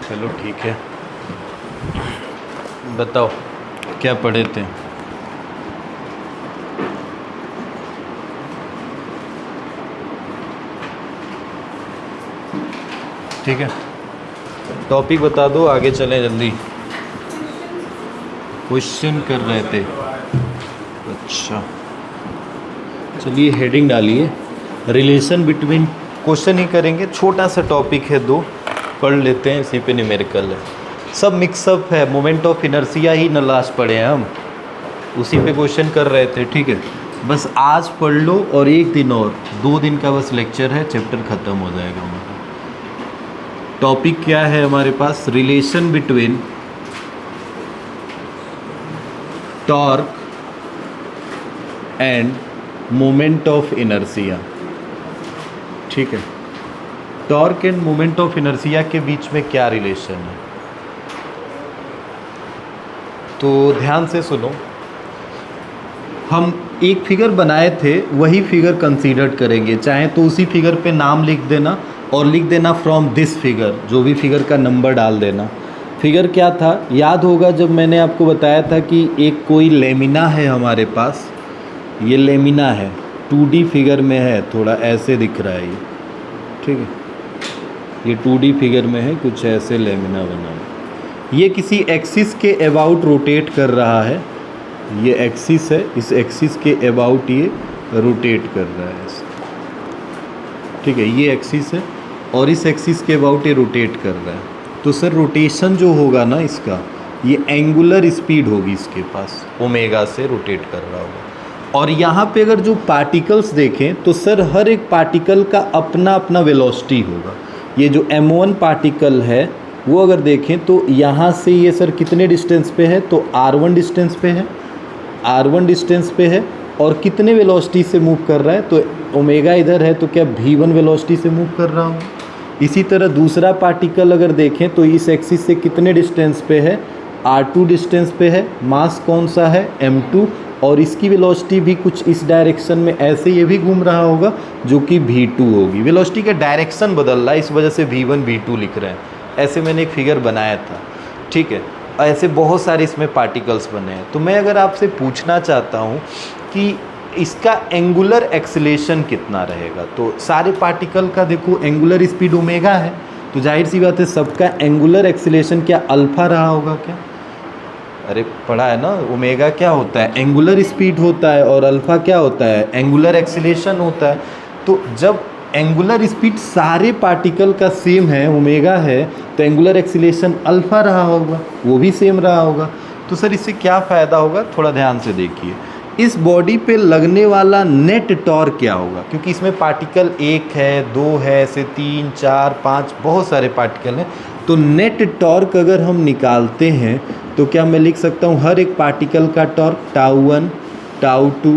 चलो ठीक है, बताओ क्या पढ़े थे। ठीक है, टॉपिक बता दो, आगे चलें जल्दी। क्वेश्चन कर रहे थे, अच्छा चलिए हेडिंग डालिए, रिलेशन बिटवीन, क्वेश्चन ही करेंगे, छोटा सा टॉपिक है, दो पढ़ लेते हैं, इसी पे न्यूमेरिकल है, सब मिक्सअप है, मोमेंट ऑफ इनर्शिया ही न लास्ट पढ़े हैं हम, उसी पे क्वेश्चन कर रहे थे। ठीक है, बस आज पढ़ लो और एक दिन और, 2 दिन का बस लेक्चर है, चैप्टर ख़त्म हो जाएगा हमारा। टॉपिक क्या है हमारे पास, relation between torque and moment of inertia. ठीक है, torque and moment of inertia के बीच में क्या रिलेशन है, तो ध्यान से सुनो। हम एक फिगर बनाए थे, वही फिगर कंसीडर करेंगे, चाहे तो उसी फिगर पे नाम लिख देना और लिख देना फ्रॉम दिस फिगर, जो भी फिगर का नंबर डाल देना। फिगर क्या था याद होगा, जब मैंने आपको बताया था कि एक कोई लेमिना है हमारे पास, ये लेमिना है, 2D फिगर में है, थोड़ा ऐसे दिख रहा है ये, ठीक है, ये 2D फिगर में है, कुछ ऐसे लेमिना बना है, ये किसी एक्सिस के अबाउट रोटेट कर रहा है, ये एक्सिस है, इस एक्सिस के अबाउट ये रोटेट कर रहा है ऐसे। ठीक है, ये एक्सिस है और इस एक्सिस के अबाउट ये रोटेट कर रहा है, तो सर रोटेशन जो होगा ना इसका, ये एंगुलर स्पीड होगी इसके पास, ओमेगा से रोटेट कर रहा होगा। और यहाँ पे अगर जो पार्टिकल्स देखें तो सर हर एक पार्टिकल का अपना अपना वेलोसिटी होगा। ये जो m1 पार्टिकल है वो अगर देखें तो यहाँ से ये सर कितने डिस्टेंस पे है, तो r1 डिस्टेंस पे है, r1 डिस्टेंस पे है, और कितने वेलोसिटी से मूव कर रहा है, तो ओमेगा इधर है, तो क्या v1 वेलोसिटी से मूव कर रहा हूँ। इसी तरह दूसरा पार्टिकल अगर देखें तो इस एक्सिस से कितने डिस्टेंस पे है, r2 डिस्टेंस पे है, मास कौन सा है, m2, और इसकी वेलोसिटी भी कुछ इस डायरेक्शन में ऐसे ये भी घूम रहा होगा, जो कि v2 होगी। वेलोसिटी का डायरेक्शन बदल रहा है, इस वजह से v1 v2 लिख रहे हैं। ऐसे मैंने एक फिगर बनाया था, ठीक है, ऐसे बहुत सारे इसमें पार्टिकल्स बने हैं। तो मैं अगर आपसे पूछना चाहता हूँ कि इसका एंगुलर एक्सीलरेशन कितना रहेगा, तो सारे पार्टिकल का देखो एंगुलर स्पीड ओमेगा है, तो जाहिर सी बात है सबका एंगुलर एक्सीलरेशन क्या अल्फा रहा होगा क्या, अरे पढ़ा है ना, ओमेगा क्या होता है, एंगुलर स्पीड होता है, और अल्फा क्या होता है, एंगुलर एक्सीलरेशन होता है। तो जब एंगुलर स्पीड सारे पार्टिकल का सेम है, ओमेगा है, तो एंगुलर एक्सीलरेशन अल्फा रहा होगा, वो भी सेम रहा होगा। तो सर इससे क्या फ़ायदा होगा, थोड़ा ध्यान से देखिए, इस बॉडी पे लगने वाला नेट टॉर्क क्या होगा, क्योंकि इसमें पार्टिकल 1 है, 2 है, ऐसे 3 4 5 बहुत सारे पार्टिकल हैं। तो नेट टॉर्क अगर हम निकालते हैं तो क्या मैं लिख सकता हूँ हर एक पार्टिकल का टॉर्क τ1 τ2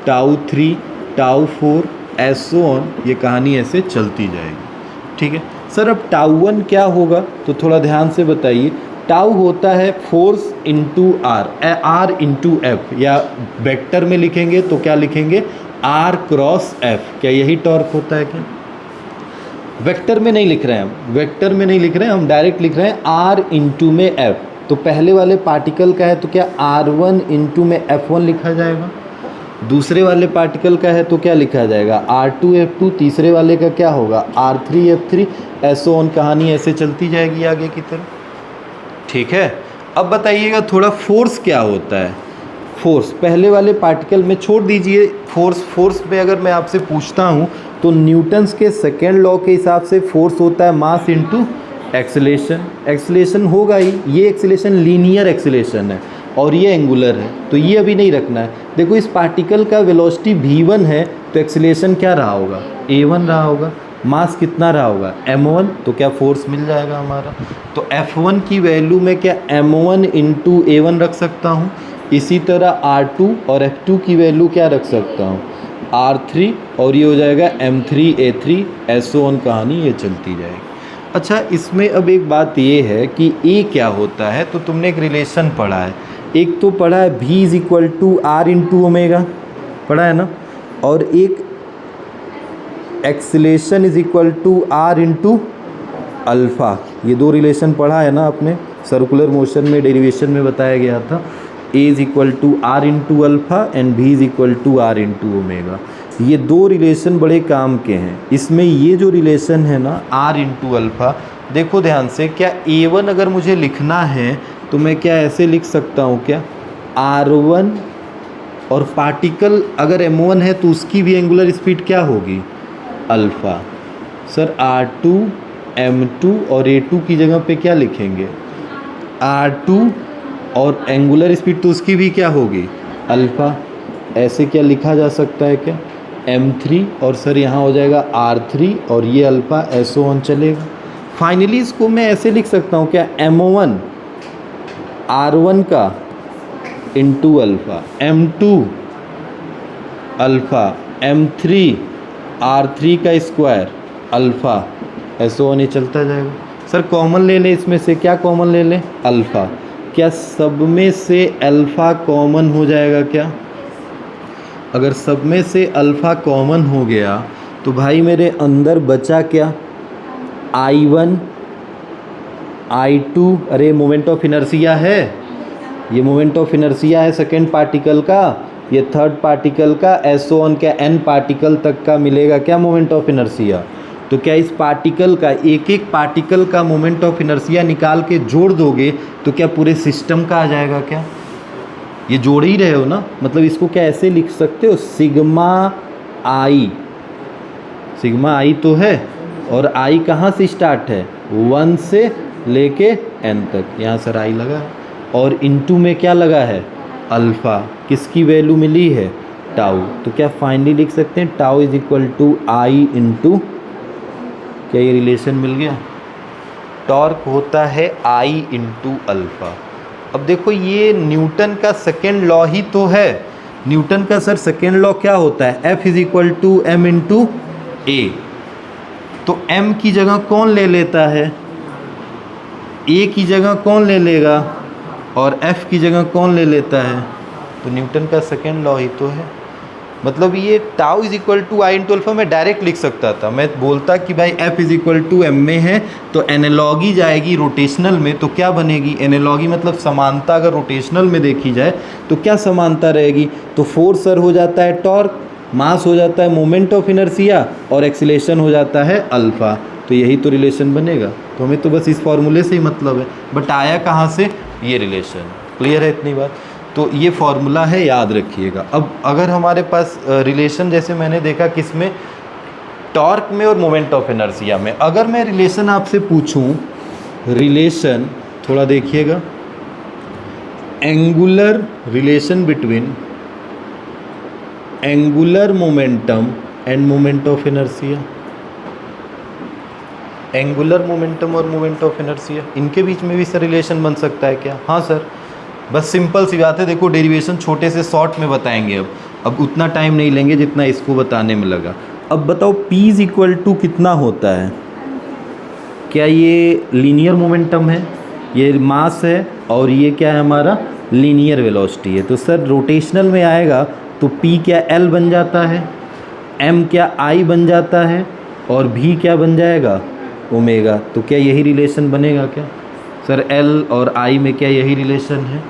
τ3 τ4 ऐसो ऑन, ये कहानी ऐसे चलती जाएगी। ठीक है सर, अब τ1 क्या होगा, तो थोड़ा ध्यान से बताइए। टाउ होता है force into R into F, या वेक्टर में लिखेंगे तो क्या लिखेंगे, आर क्रॉस एफ। क्या यही टॉर्क होता है क्या, वेक्टर में नहीं लिख रहे हैं हम, वेक्टर में नहीं लिख रहे हैं हम, डायरेक्ट लिख रहे हैं आर इंटू में एफ। तो पहले वाले पार्टिकल का है तो क्या r1 इंटू में f1 लिखा जाएगा, दूसरे वाले पार्टिकल का है तो क्या लिखा जाएगा r2 f2, तीसरे वाले का क्या होगा r3 f3, ऐसो ऑन, कहानी ऐसे चलती जाएगी आगे की तरफ। ठीक है, अब बताइएगा थोड़ा फोर्स क्या होता है। फोर्स पहले वाले पार्टिकल में छोड़ दीजिए, फोर्स पे अगर मैं आपसे पूछता हूँ तो न्यूटन्स के सेकेंड लॉ के हिसाब से फोर्स होता है मास इंटू एक्सीलरेशन, एक्सीलरेशन होगा ही, ये एक्सीलरेशन लीनियर एक्सीलरेशन है और ये एंगुलर है, तो ये अभी नहीं रखना है। देखो इस पार्टिकल का वेलोसिटी v1 है, तो एक्सीलरेशन क्या रहा होगा, a1 रहा होगा, मास कितना रहा होगा m1, तो क्या फोर्स मिल जाएगा हमारा। तो f1 की वैल्यू में क्या m1 इंटू a1 रख सकता हूँ, इसी तरह r2 और f2 की वैल्यू क्या रख सकता हूँ r3, और ये हो जाएगा m3 a3, ऐसो ऑन, कहानी ये चलती जाएगी। अच्छा, इसमें अब एक बात ये है कि a क्या होता है, तो तुमने एक रिलेशन पढ़ा है, एक तो पढ़ा है v is equal to R into omega, पढ़ा है ना, और एक acceleration is equal to R into alpha, ये दो रिलेशन पढ़ा है ना आपने, सर्कुलर मोशन में डेरिवेशन में बताया गया था, A is equal to R into alpha and B is equal to R into omega. ये दो रिलेशन बड़े काम के हैं। इसमें ये जो रिलेशन है ना आर इंटू अल्फ़ा, देखो ध्यान से, क्या A1 अगर मुझे लिखना है तो मैं क्या ऐसे लिख सकता हूँ क्या, R1 और पार्टिकल अगर M1 है तो उसकी भी एंगुलर स्पीड क्या होगी, अल्फ़ा। सर R2 M2 और A2 की जगह पे क्या लिखेंगे, R2 और एंगुलर स्पीड तो उसकी भी क्या होगी, अल्फ़ा। ऐसे क्या लिखा जा सकता है क्या, M3 और सर यहाँ हो जाएगा R3 और ये अल्फ़ा, ऐसो ऑन चलेगा। फाइनली इसको मैं ऐसे लिख सकता हूँ क्या, M1 R1 का into alpha, M2 alpha, M3 R3 का स्क्वायर अल्फ़ा, ऐसो ऑन ही चलता जाएगा। सर कॉमन ले लें इसमें से, क्या कॉमन ले लें, अल्फ़ा। क्या सब में से अल्फ़ा कॉमन हो जाएगा क्या, अगर सब में से अल्फ़ा कॉमन हो गया तो भाई मेरे अंदर बचा क्या, I1 I2, अरे मोमेंट ऑफ इनर्शिया है, ये मोमेंट ऑफ इनर्शिया है सेकेंड पार्टिकल का, ये थर्ड पार्टिकल का, ऐसो ऑन क्या n पार्टिकल तक का मिलेगा क्या मोमेंट ऑफ इनर्शिया। तो क्या इस पार्टिकल का, एक एक पार्टिकल का मोमेंट ऑफ इनर्शिया निकाल के जोड़ दोगे तो क्या पूरे सिस्टम का आ जाएगा क्या, ये जोड़ ही रहे हो ना, मतलब इसको क्या ऐसे लिख सकते हो, सिग्मा आई, सिग्मा आई तो है और आई कहाँ से स्टार्ट है, 1 से लेके n तक, यहाँ सर आई लगा और इनटू में क्या लगा है, अल्फ़ा, किसकी वैल्यू मिली है, टाउ। तो क्या फाइनली लिख सकते हैं tau is equal to I into, क्या ये रिलेशन मिल गया, टॉर्क होता है आई इंटू अल्फ़ा। अब देखो ये न्यूटन का सेकेंड लॉ ही तो है, न्यूटन का सर सेकेंड लॉ क्या होता है, F is equal to M into A. तो m की जगह कौन ले लेता है, a की जगह कौन ले लेगा और f की जगह कौन ले लेता है, तो न्यूटन का सेकेंड लॉ ही तो है। मतलब ये tau is equal to I into alpha मैं डायरेक्ट लिख सकता था, मैं बोलता कि भाई f is equal to M में है तो एनालॉगी जाएगी रोटेशनल में, तो क्या बनेगी, एनालॉगी मतलब समानता अगर रोटेशनल में देखी जाए तो क्या समानता रहेगी, तो फोर्स सर हो जाता है टॉर्क, मास हो जाता है मोमेंट ऑफ इनर्शिया और एक्सीलरेशन हो जाता है अल्फ़ा। तो यही तो रिलेशन बनेगा। तो हमें तो बस इस फॉर्मूले से ही मतलब है, बट आया कहाँ से, ये रिलेशन। क्लियर है इतनी बात, तो ये फॉर्मूला है, याद रखिएगा। अब अगर हमारे पास रिलेशन जैसे मैंने देखा किस में, टॉर्क में और मोमेंट ऑफ इनर्शिया में, अगर मैं रिलेशन आपसे पूछूं, रिलेशन थोड़ा देखिएगा, angular relation between angular momentum and moment of inertia, angular momentum और मोमेंट ऑफ इनर्शिया, इनके बीच में भी सर रिलेशन बन सकता है क्या, हाँ सर, बस सिंपल सी बात है। देखो डेरिवेशन छोटे से शॉर्ट में बताएंगे, अब उतना टाइम नहीं लेंगे जितना इसको बताने में लगा। अब बताओ P इज इक्वल टू कितना होता है, क्या ये लीनियर मोमेंटम है, ये मास है और ये क्या है हमारा लीनियर वेलोसिटी है, तो सर रोटेशनल में आएगा तो P क्या L बन जाता है, M क्या I बन जाता है और V क्या बन जाएगा, ओमेगा। तो क्या यही रिलेशन बनेगा क्या सर, L और I में क्या यही रिलेशन है,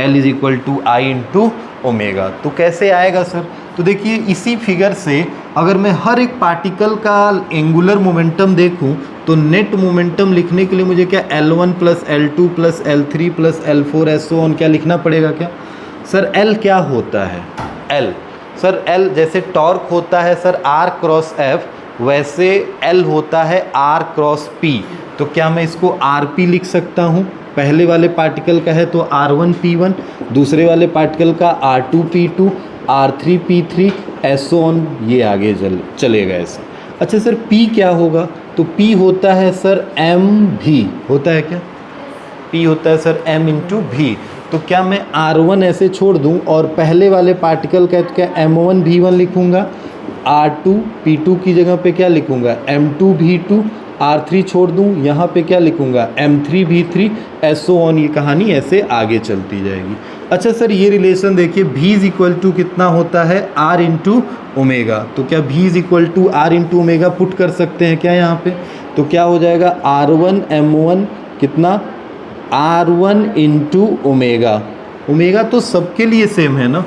L is equal to I into omega. तो कैसे आएगा सर, तो देखिए इसी फिगर से अगर मैं हर एक पार्टिकल का एंगुलर मोमेंटम देखूं तो नेट मोमेंटम लिखने के लिए मुझे क्या L1 plus L2 plus L3 plus L4 ऐसो ऑन क्या लिखना पड़ेगा क्या सर। L क्या होता है, L सर, L जैसे टॉर्क होता है सर R क्रॉस F, वैसे L होता है R क्रॉस P। तो क्या मैं इसको RP लिख सकता हूँ, पहले वाले पार्टिकल का है तो R1P1, दूसरे वाले पार्टिकल का R2P2, R3P3 ऐसो ऑन, ये आगे चलेगा ऐसे। अच्छा सर P क्या होगा, तो P होता है सर MV, होता है क्या, P होता है सर M इंटू V। तो क्या मैं R1 ऐसे छोड़ दूं और पहले वाले पार्टिकल का तो क्या M1V1 लिखूंगा, R2P2 की जगह पे क्या लिखूंगा M2V2, R3 छोड़ दूं यहाँ पे क्या लिखूंगा M3V3 ऐसो ऑन, ये कहानी ऐसे आगे चलती जाएगी। अच्छा सर ये रिलेशन देखिए, v इज इक्वल टू कितना होता है r इंटू ओमेगा, तो क्या v is equal to r into omega put कर सकते हैं क्या यहाँ पे? तो क्या हो जाएगा r1m1 कितना r1 इंटू ओमेगा। ओमेगा तो सबके लिए सेम है ना,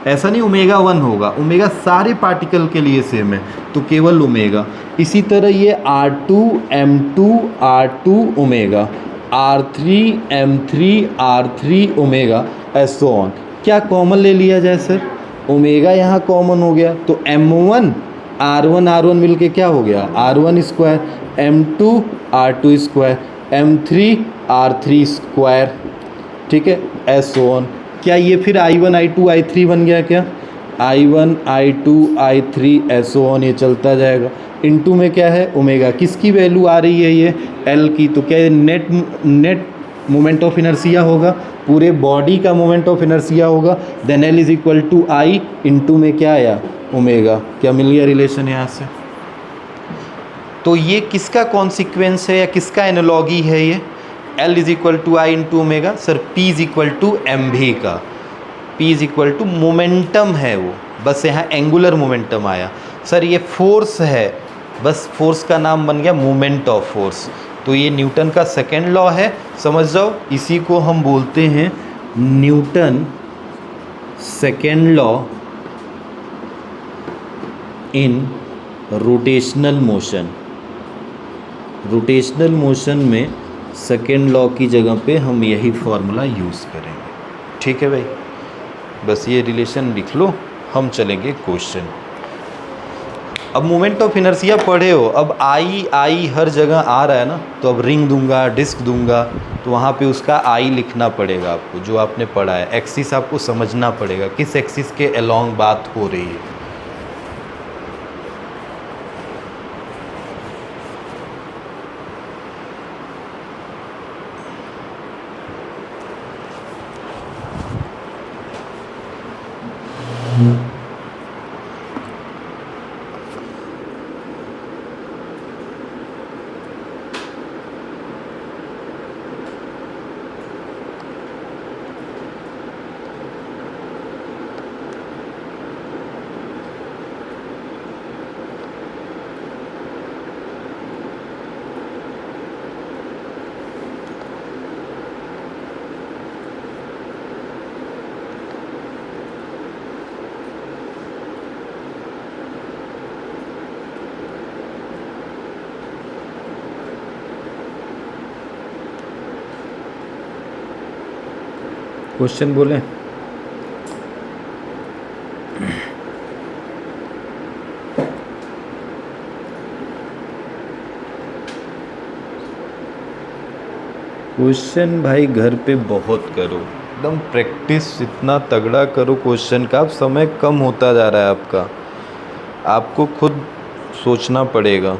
ऐसा नहीं ओमेगा 1 होगा, ओमेगा सारे पार्टिकल के लिए सेम है तो केवल ओमेगा। इसी तरह ये r2m2 r2 omega, r3m3 r3 omega एसो ऑन। क्या कॉमन ले लिया जाए सर? ओमेगा यहाँ कॉमन हो गया तो m1 r1 मिलके क्या हो गया r1 square, m2 r2 square, m3 r3 square, ठीक है एसो ऑन। क्या ये फिर i1 i2 i3 बन गया क्या? i1 i2 i3 एसो ऑन, ये चलता जाएगा। इनटू में क्या है ओमेगा, किसकी वैल्यू आ रही है ये L की, तो क्या ये नेट मोमेंट ऑफ इनर्शिया होगा, पूरे बॉडी का मोमेंट ऑफ इनर्शिया होगा। Then L is equal to I, into में क्या आया ओमेगा। क्या मिल गया रिलेशन यहाँ से? तो ये किसका कॉन्सिक्वेंस है या किसका एनालॉगी है ये? L is equal to I into omega. Sir P is equal to mv का, P is equal to momentum है वो, बस यहाँ एंगुलर मोमेंटम आया। सर ये फोर्स है, बस फोर्स का नाम बन गया मोमेंट ऑफ फोर्स। तो ये न्यूटन का सेकेंड लॉ है, समझ जाओ। इसी को हम बोलते हैं Newton second law in rotational motion. Rotational motion में सेकेंड लॉ की जगह पे हम यही फॉर्मूला यूज़ करेंगे, ठीक है भाई। बस ये रिलेशन लिख लो, हम चलेंगे क्वेश्चन। अब मोमेंट ऑफ इनर्शिया पढ़े हो, अब आई हर जगह आ रहा है ना, तो अब रिंग दूंगा, डिस्क दूंगा, तो वहाँ पे उसका आई लिखना पड़ेगा आपको, जो आपने पढ़ा है। एक्सिस आपको समझना पड़ेगा, किस एक्सिस के अलोंग बात हो रही है। क्वेश्चन बोले। क्वेश्चन भाई घर पे बहुत करो, एकदम प्रैक्टिस इतना तगड़ा करो क्वेश्चन का। अब समय कम होता जा रहा है आपका, आपको खुद सोचना पड़ेगा।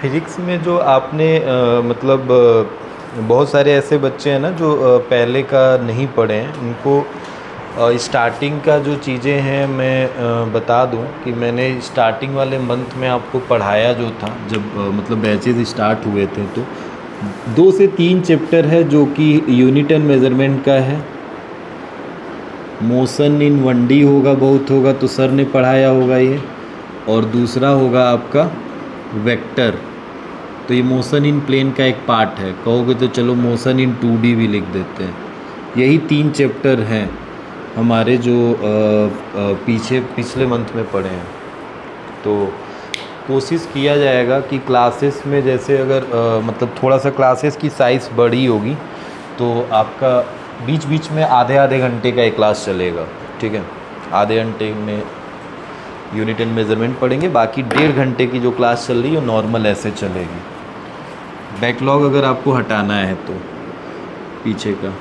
फिजिक्स में जो आपने मतलब बहुत सारे ऐसे बच्चे हैं ना जो पहले का नहीं पढ़े हैं, उनको स्टार्टिंग का जो चीज़ें हैं मैं बता दूं कि मैंने स्टार्टिंग वाले मंथ में आपको पढ़ाया जो था, जब मतलब बैचेस स्टार्ट हुए थे, तो 2 से 3 चैप्टर है जो कि यूनिट एंड मेज़रमेंट का है। मोशन इन 1D होगा, बहुत होगा तो सर ने पढ़ाया होगा ये, और दूसरा होगा आपका वेक्टर। तो ये मोशन इन प्लेन का एक पार्ट है, कहोगे तो चलो मोशन इन 2D भी लिख देते हैं। यही 3 चैप्टर हैं हमारे जो पिछले मंथ में पढ़े हैं। तो कोशिश किया जाएगा कि क्लासेस में जैसे अगर मतलब थोड़ा सा क्लासेस की साइज़ बड़ी होगी तो आपका बीच बीच में आधे घंटे का एक क्लास चलेगा, ठीक है। आधे घंटे में यूनिट एंड मेज़रमेंट पढ़ेंगे, बाकी 1.5 घंटे की जो क्लास चल रही है वो नॉर्मल ऐसे चलेगी। बैकलॉग अगर आपको हटाना है तो पीछे का,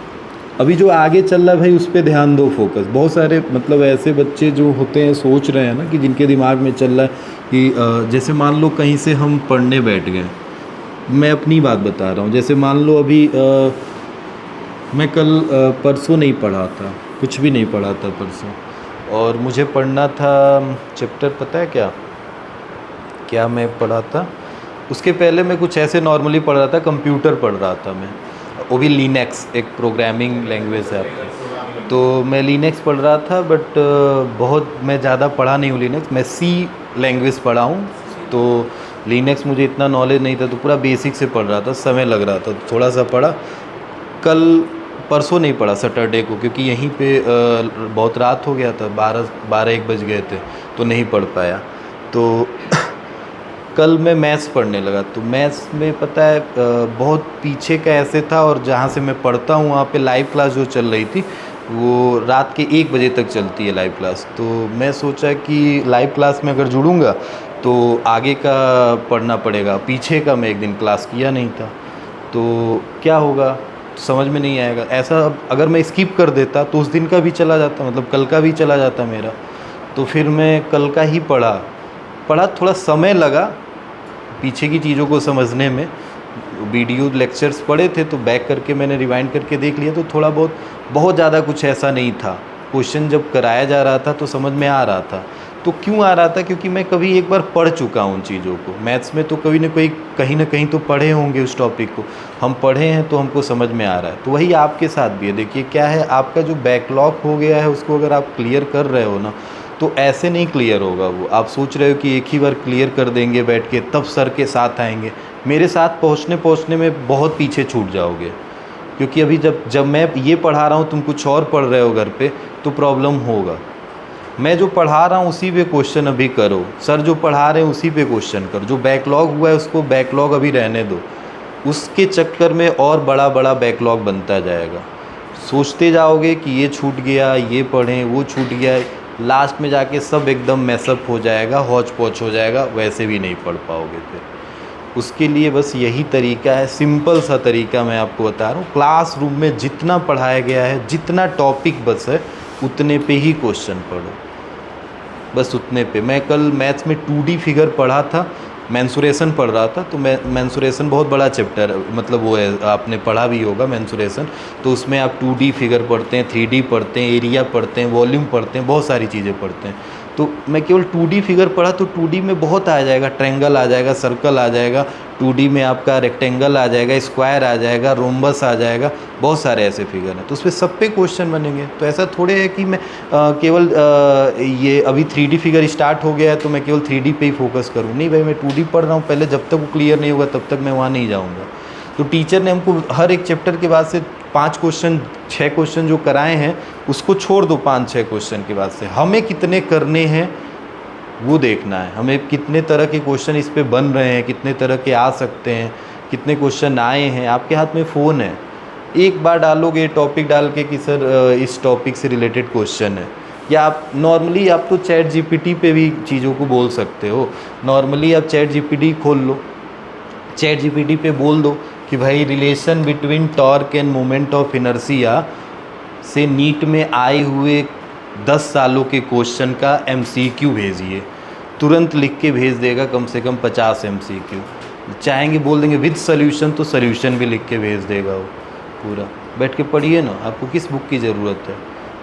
अभी जो आगे चल रहा है भाई उस पर ध्यान दो, फोकस। बहुत सारे मतलब ऐसे बच्चे जो होते हैं सोच रहे हैं ना कि जिनके दिमाग में चल रहा है कि जैसे मान लो कहीं से हम पढ़ने बैठ गए, मैं अपनी बात बता रहा हूँ। जैसे मान लो अभी मैं कल परसों नहीं पढ़ा था, कुछ भी नहीं पढ़ा था परसों। और मुझे पढ़ना था चैप्टर, पता है क्या क्या मैं पढ़ा था? उसके पहले मैं कुछ ऐसे नॉर्मली पढ़ रहा था, कंप्यूटर पढ़ रहा था मैं, वो भी लिनक्स, एक प्रोग्रामिंग लैंग्वेज है आपकी। तो मैं लिनक्स पढ़ रहा था, बट बहुत मैं ज़्यादा पढ़ा नहीं हूँ लिनक्स, मैं सी लैंग्वेज पढ़ा हूँ। तो लिनक्स मुझे इतना नॉलेज नहीं था, तो पूरा बेसिक से पढ़ रहा था, समय लग रहा था, तो थोड़ा सा पढ़ा। कल परसों नहीं पढ़ा सैटरडे को, क्योंकि यहीं पे बहुत रात हो गया था, 12-1 बज गए थे, तो नहीं पढ़ पाया। तो कल मैं मैथ्स पढ़ने लगा, तो मैथ्स में पता है बहुत पीछे का ऐसे था, और जहाँ से मैं पढ़ता हूँ वहाँ पे लाइव क्लास जो चल रही थी वो रात के 1 बजे तक चलती है लाइव क्लास। तो मैं सोचा कि लाइव क्लास में अगर जुड़ूँगा तो आगे का पढ़ना पड़ेगा, पीछे का मैं एक दिन क्लास किया नहीं था, तो क्या होगा समझ में नहीं आएगा। ऐसा अगर मैं स्किप कर देता तो उस दिन का भी चला जाता, मतलब कल का भी चला जाता मेरा। तो फिर मैं कल का ही पढ़ा, थोड़ा समय लगा पीछे की चीज़ों को समझने में। वीडियो लेक्चर्स पढ़े थे तो बैक करके मैंने रिवाइंड करके देख लिया, तो थोड़ा बहुत ज़्यादा कुछ ऐसा नहीं था। क्वेश्चन जब कराया जा रहा था तो समझ में आ रहा था। तो क्यों आ रहा था? क्योंकि मैं कभी एक बार पढ़ चुका हूँ उन चीज़ों को। मैथ्स में तो कभी ना कहीं ना कहीं तो पढ़े होंगे उस टॉपिक को, हम पढ़े हैं तो हमको समझ में आ रहा है। तो वही आपके साथ भी है। देखिए क्या है, आपका जो बैकलॉग हो गया है उसको अगर आप क्लियर कर रहे हो ना, तो ऐसे नहीं क्लियर होगा वो। आप सोच रहे हो कि एक ही बार क्लियर कर देंगे बैठ के तब सर के साथ आएंगे, मेरे साथ पहुँचने में बहुत पीछे छूट जाओगे। क्योंकि अभी जब मैं ये पढ़ा रहा हूँ, तुम कुछ और पढ़ रहे हो घर पे, तो प्रॉब्लम होगा। मैं जो पढ़ा रहा हूँ उसी पे क्वेश्चन अभी करो, सर जो पढ़ा रहे हैं उसी पे क्वेश्चन करो। जो बैकलॉग हुआ है उसको बैकलॉग अभी रहने दो, उसके चक्कर में और बड़ा बड़ा बैकलॉग बनता जाएगा। सोचते जाओगे कि ये छूट गया, ये पढ़ें, वो छूट गया, लास्ट में जाके सब एकदम मैसअप हो जाएगा, हौच पौच हो जाएगा, वैसे भी नहीं पढ़ पाओगे फिर। उसके लिए बस यही तरीका है, सिंपल सा तरीका मैं आपको बता रहा हूँ। क्लासरूम में जितना पढ़ाया गया है, जितना टॉपिक बस है, उतने पे ही क्वेश्चन पढ़ो, बस उतने पे। मैं कल मैथ्स में 2D फिगर पढ़ा था, मेंसुरेशन पढ़ रहा था। तो मेंसुरेशन बहुत बड़ा चैप्टर है, मतलब वो है, आपने पढ़ा भी होगा मेंसुरेशन। तो उसमें आप 2D फिगर पढ़ते हैं, 3D पढ़ते हैं, एरिया पढ़ते हैं, वॉल्यूम पढ़ते हैं, बहुत सारी चीज़ें पढ़ते हैं। तो मैं केवल 2D फिगर पढ़ा, तो 2D में बहुत आ जाएगा, ट्रायंगल आ जाएगा, सर्कल आ जाएगा, 2D में आपका रेक्टेंगल आ जाएगा, स्क्वायर आ जाएगा, रोम्बस आ जाएगा, बहुत सारे ऐसे फिगर हैं। तो उस पर सब पे क्वेश्चन बनेंगे। तो ऐसा थोड़े है कि मैं केवल ये अभी 3D फिगर स्टार्ट हो गया है तो मैं केवल 3D पे ही फोकस करूँ। नहीं भाई, मैं 2D पढ़ रहा हूँ, पहले जब तक वो क्लियर नहीं होगा तब तक मैं वहाँ नहीं जाऊँगा। तो टीचर ने हमको हर एक चैप्टर के बाद से 5 क्वेश्चन 6 क्वेश्चन जो कराए हैं उसको छोड़ दो। 5-6 क्वेश्चन के बाद से हमें कितने करने हैं वो देखना है। हमें कितने तरह के क्वेश्चन इस पे बन रहे हैं, कितने तरह के आ सकते हैं, कितने क्वेश्चन आए हैं। आपके हाथ में फ़ोन है, एक बार डालोगे टॉपिक डाल के कि सर इस टॉपिक से रिलेटेड क्वेश्चन है, या आप नॉर्मली आप तो चैट जीपीटी पे भी चीज़ों को बोल सकते हो। नॉर्मली आप चैट जीपीटी खोल लो, चैट जीपीटी पे बोल दो कि भाई relation between torque and moment of inertia से नीट में आए हुए 10 सालों के क्वेश्चन का एमसीक्यू भेजिए। तुरंत लिख के भेज देगा, कम से कम 50 एमसीक्यू। चाहेंगे बोल देंगे विद सॉल्यूशन, तो सॉल्यूशन भी लिख के भेज देगा वो पूरा। बैठ के पढ़िए ना, आपको किस बुक की ज़रूरत है?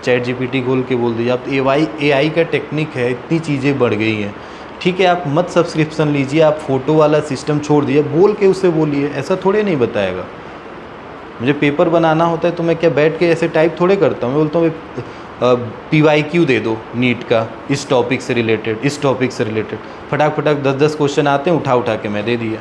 चैट जीपीटी खोल के बोल दीजिए। आप एआई का टेक्निक है, इतनी चीज़ें बढ़ गई हैं। ठीक है, आप मत सब्सक्रिप्शन लीजिए, आप फ़ोटो वाला सिस्टम छोड़ दिए, बोल के उससे बोलिए। ऐसा थोड़े नहीं बताएगा। मुझे पेपर बनाना होता है तो मैं क्या बैठ के ऐसे टाइप थोड़े करता हूँ। मैं बोलता हूँ PYQ दे दो नीट का, इस टॉपिक से रिलेटेड, इस टॉपिक से रिलेटेड। फटाक 10-10 क्वेश्चन आते हैं, उठा के मैं दे दिया।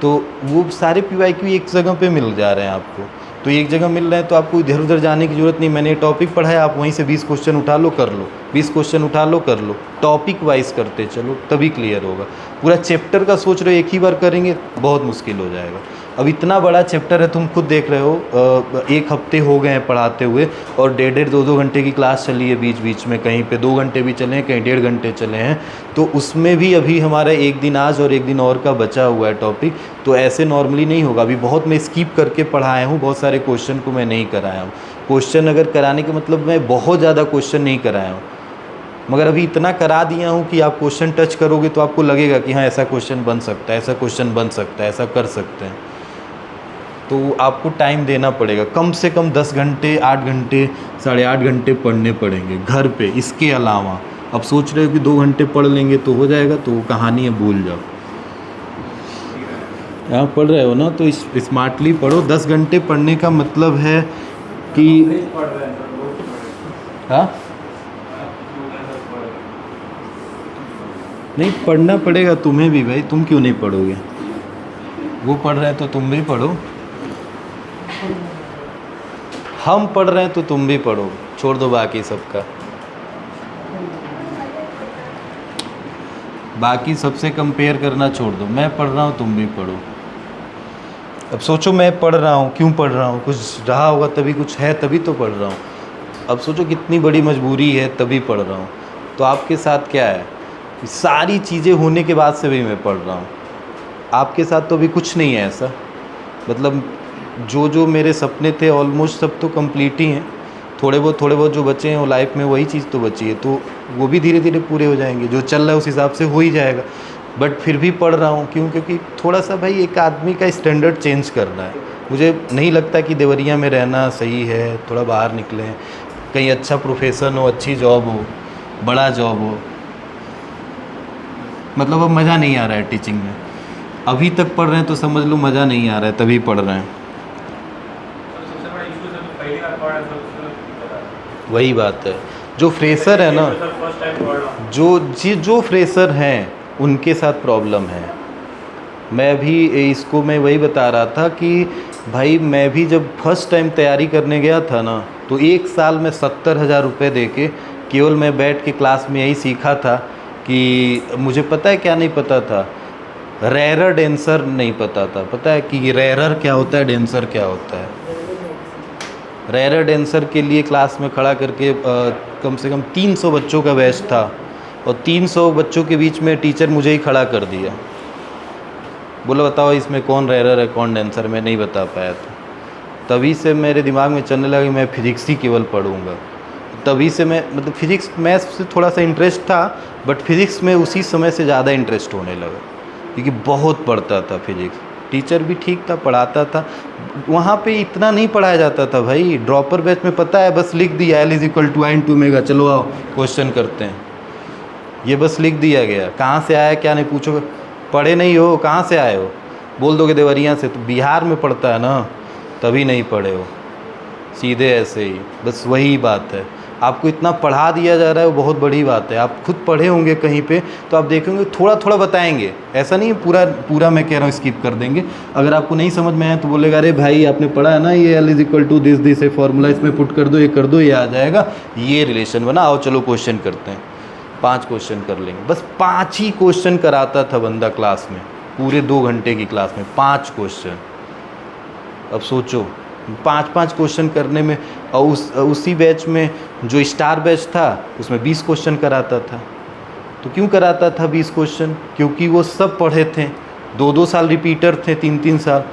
तो वो सारे PYQ एक जगह पे मिल जा रहे हैं आपको। तो एक जगह मिल रहे हैं तो आपको इधर उधर जाने की ज़रूरत नहीं। मैंने टॉपिक पढ़ा है, आप वहीं से 20 क्वेश्चन उठा लो, कर लो। 20 क्वेश्चन उठा लो, कर लो। टॉपिक वाइज करते चलो, तभी क्लियर होगा। पूरा चैप्टर का सोच रहे हो एक ही बार करेंगे, बहुत मुश्किल हो जाएगा। अब इतना बड़ा चैप्टर है, तुम खुद देख रहे हो, 1 हफ्ते हो गए हैं पढ़ाते हुए, और 1.5 2 घंटे की क्लास चली है बीच बीच में। कहीं पे 2 घंटे भी चले हैं, कहीं 1.5 घंटे चले हैं। तो उसमें भी अभी हमारा एक दिन आज और एक दिन और का बचा हुआ है टॉपिक। तो ऐसे नॉर्मली नहीं होगा। अभी बहुत मैं स्किप करके पढ़ाया हूँ, बहुत सारे क्वेश्चन को मैं नहीं कराया हूँ। क्वेश्चन अगर कराने के मतलब मैं बहुत ज़्यादा क्वेश्चन नहीं कराया हूँ, मगर अभी इतना करा दिया हूँ कि आप क्वेश्चन टच करोगे तो आपको लगेगा कि हाँ ऐसा क्वेश्चन बन सकता है, ऐसा क्वेश्चन बन सकता है, ऐसा कर सकते हैं। तो आपको टाइम देना पड़ेगा, कम से कम 10 घंटे, 8 घंटे, 8.5 घंटे पढ़ने पड़ेंगे घर पे। इसके अलावा अब सोच रहे हो कि 2 घंटे पढ़ लेंगे तो हो जाएगा, तो वो कहानी है, भूल जाओ। यहाँ पढ़ रहे हो ना, तो स्मार्टली पढ़ो। 10 घंटे पढ़ने का मतलब है कि हाँ नहीं, पढ़ना पड़ेगा तुम्हें भी भाई, तुम क्यों नहीं पढ़ोगे? वो पढ़ रहे हैं तो तुम भी पढ़ो, हम पढ़ रहे हैं तो तुम भी पढ़ो, छोड़ दो बाकी सबका। बाकी सबसे कंपेयर करना छोड़ दो, मैं पढ़ रहा हूँ तुम भी पढ़ो। अब सोचो मैं पढ़ रहा हूँ, क्यों पढ़ रहा हूँ? कुछ रहा होगा तभी, कुछ है तभी तो पढ़ रहा हूँ। अब सोचो कितनी बड़ी मजबूरी है तभी पढ़ रहा हूँ। तो आपके साथ क्या है, सारी चीज़ें होने के बाद से भी मैं पढ़ रहा हूँ। आपके साथ तो अभी कुछ नहीं है ऐसा, मतलब जो जो मेरे सपने थे ऑलमोस्ट सब तो कंप्लीट ही हैं। थोड़े बहुत जो बचे हैं वो लाइफ में वही चीज़ तो बची है, तो वो भी धीरे धीरे पूरे हो जाएंगे। जो चल रहा है उस हिसाब से हो ही जाएगा, बट फिर भी पढ़ रहा हूँ। क्यों? क्योंकि थोड़ा सा भाई एक आदमी का स्टैंडर्ड चेंज करना है। मुझे नहीं लगता कि देवरिया में रहना सही है, थोड़ा बाहर निकलें, कहीं अच्छा प्रोफेशन हो, अच्छी जॉब हो, बड़ा जॉब हो। मतलब अब मज़ा नहीं आ रहा है टीचिंग में। अभी तक पढ़ रहे हैं तो समझ लो मज़ा नहीं आ रहा है, तभी पढ़ रहे हैं। वही बात है, जो फ्रेशर है ना, जो फ्रेशर हैं उनके साथ प्रॉब्लम है। मैं भी इसको मैं वही बता रहा था कि भाई मैं भी जब फर्स्ट टाइम तैयारी करने गया था ना, तो 1 साल में 70,000 रुपये दे के केवल मैं बैठ के क्लास में यही सीखा था कि मुझे पता है क्या नहीं पता था, रेरर डेंसर नहीं पता था। पता है कि रेरर क्या होता है, डेंसर क्या होता है? रेरर डेंसर के लिए क्लास में खड़ा करके कम से कम 300 बच्चों का बैच था, और 300 बच्चों के बीच में टीचर मुझे ही खड़ा कर दिया। बोला बताओ इसमें कौन रेरर है कौन डेंसर? मैं नहीं बता पाया था। तभी से मेरे दिमाग में चलने लगा कि मैं फिजिक्स ही केवल पढ़ूंगा। तभी से मैं, मतलब फिजिक्स मैथ्स से थोड़ा सा इंटरेस्ट था, बट फिज़िक्स में उसी समय से ज़्यादा इंटरेस्ट होने लगा, क्योंकि बहुत पढ़ता था फिजिक्स। टीचर भी ठीक था, पढ़ाता था। वहाँ पे इतना नहीं पढ़ाया जाता था भाई। ड्रॉपर बैच में पता है बस लिख दिया L = I/2 चलो आओ क्वेश्चन करते हैं, ये बस लिख दिया गया। कहाँ से आया क्या नहीं पूछो, पढ़े नहीं हो, कहाँ से आए हो, बोल दोगे देवरिया से, तो बिहार में पढ़ता है ना, तभी नहीं पढ़े हो, सीधे ऐसे ही। बस वही बात है, आपको इतना पढ़ा दिया जा रहा है वो बहुत बड़ी बात है। आप खुद पढ़े होंगे कहीं पे तो आप देखेंगे थोड़ा थोड़ा बताएंगे, ऐसा नहीं पूरा पूरा मैं कह रहा हूँ स्किप कर देंगे। अगर आपको नहीं समझ में आया तो बोलेगा अरे भाई आपने पढ़ा है ना, ये L = दिस है फॉर्मूला, इसमें पुट कर दो, ये कर दो, ये आ जाएगा, ये रिलेशन बना, आओ चलो क्वेश्चन करते हैं। 5 क्वेश्चन कर लेंगे, बस 5 ही क्वेश्चन कराता था बंदा क्लास में, पूरे 2 घंटे की क्लास में 5 क्वेश्चन। अब सोचो 5-5 क्वेश्चन करने में, और उसी बैच में जो स्टार बैच था उसमें 20 क्वेश्चन कराता था। तो क्यों कराता था 20 क्वेश्चन? क्योंकि वो सब पढ़े थे, 2-2 साल रिपीटर थे, 3-3 साल।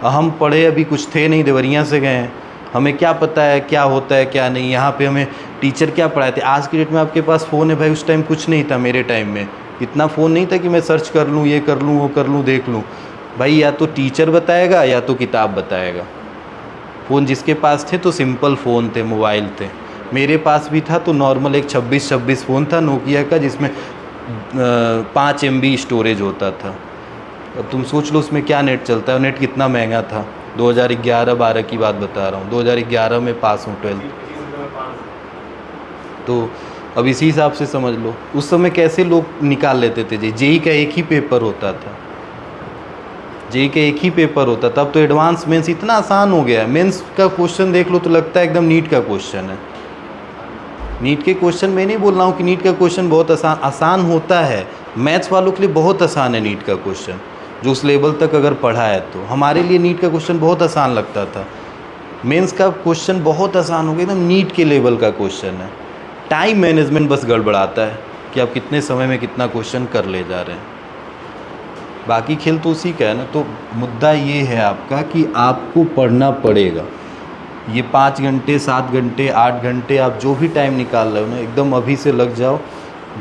हम पढ़े अभी कुछ थे नहीं, देवरिया से गए हैं, हमें क्या पता है क्या होता है क्या नहीं। यहाँ पे हमें टीचर क्या पढ़ाए थे। आज की डेट में आपके पास फ़ोन है भाई, उस टाइम कुछ नहीं था। मेरे टाइम में इतना फ़ोन नहीं था कि मैं सर्च कर लूँ, ये कर लूँ, वो कर लूँ, देख लूँ। भाई या तो टीचर बताएगा या तो किताब बताएगा। फ़ोन जिसके पास थे तो सिंपल फ़ोन थे, मोबाइल थे। मेरे पास भी था तो नॉर्मल एक 26 फ़ोन था नोकिया का, जिसमें 5 MB स्टोरेज होता था। अब तुम सोच लो उसमें क्या नेट चलता है, नेट कितना महंगा था। 2011-12 की बात बता रहा हूँ, 2011 में पास हूँ 12th। तो अब इसी हिसाब से समझ लो उस समय कैसे लोग निकाल लेते थे। जेई का एक ही पेपर होता था, जेई का एक ही पेपर होता था। अब तो एडवांस मेंस इतना आसान हो गया है, मेंस का क्वेश्चन देख लो तो लगता है एकदम नीट का क्वेश्चन है। नीट के क्वेश्चन मैं नहीं बोल रहा हूँ कि नीट का क्वेश्चन बहुत आसान होता है, मैथ्स वालों के लिए बहुत आसान है नीट का क्वेश्चन, जो उस लेवल तक अगर पढ़ा है तो। हमारे लिए नीट का क्वेश्चन बहुत आसान लगता था, मेंस का क्वेश्चन बहुत आसान हो गया, एकदम नीट के लेवल का क्वेश्चन है। टाइम मैनेजमेंट बस गड़बड़ाता है कि आप कितने समय में कितना क्वेश्चन कर ले जा रहे हैं। बाकी खेल तो उसी का है ना। तो मुद्दा ये है आपका कि आपको पढ़ना पड़ेगा। ये 5 घंटे 7 घंटे 8 घंटे आप जो भी टाइम निकाल रहे हो ना, एकदम अभी से लग जाओ।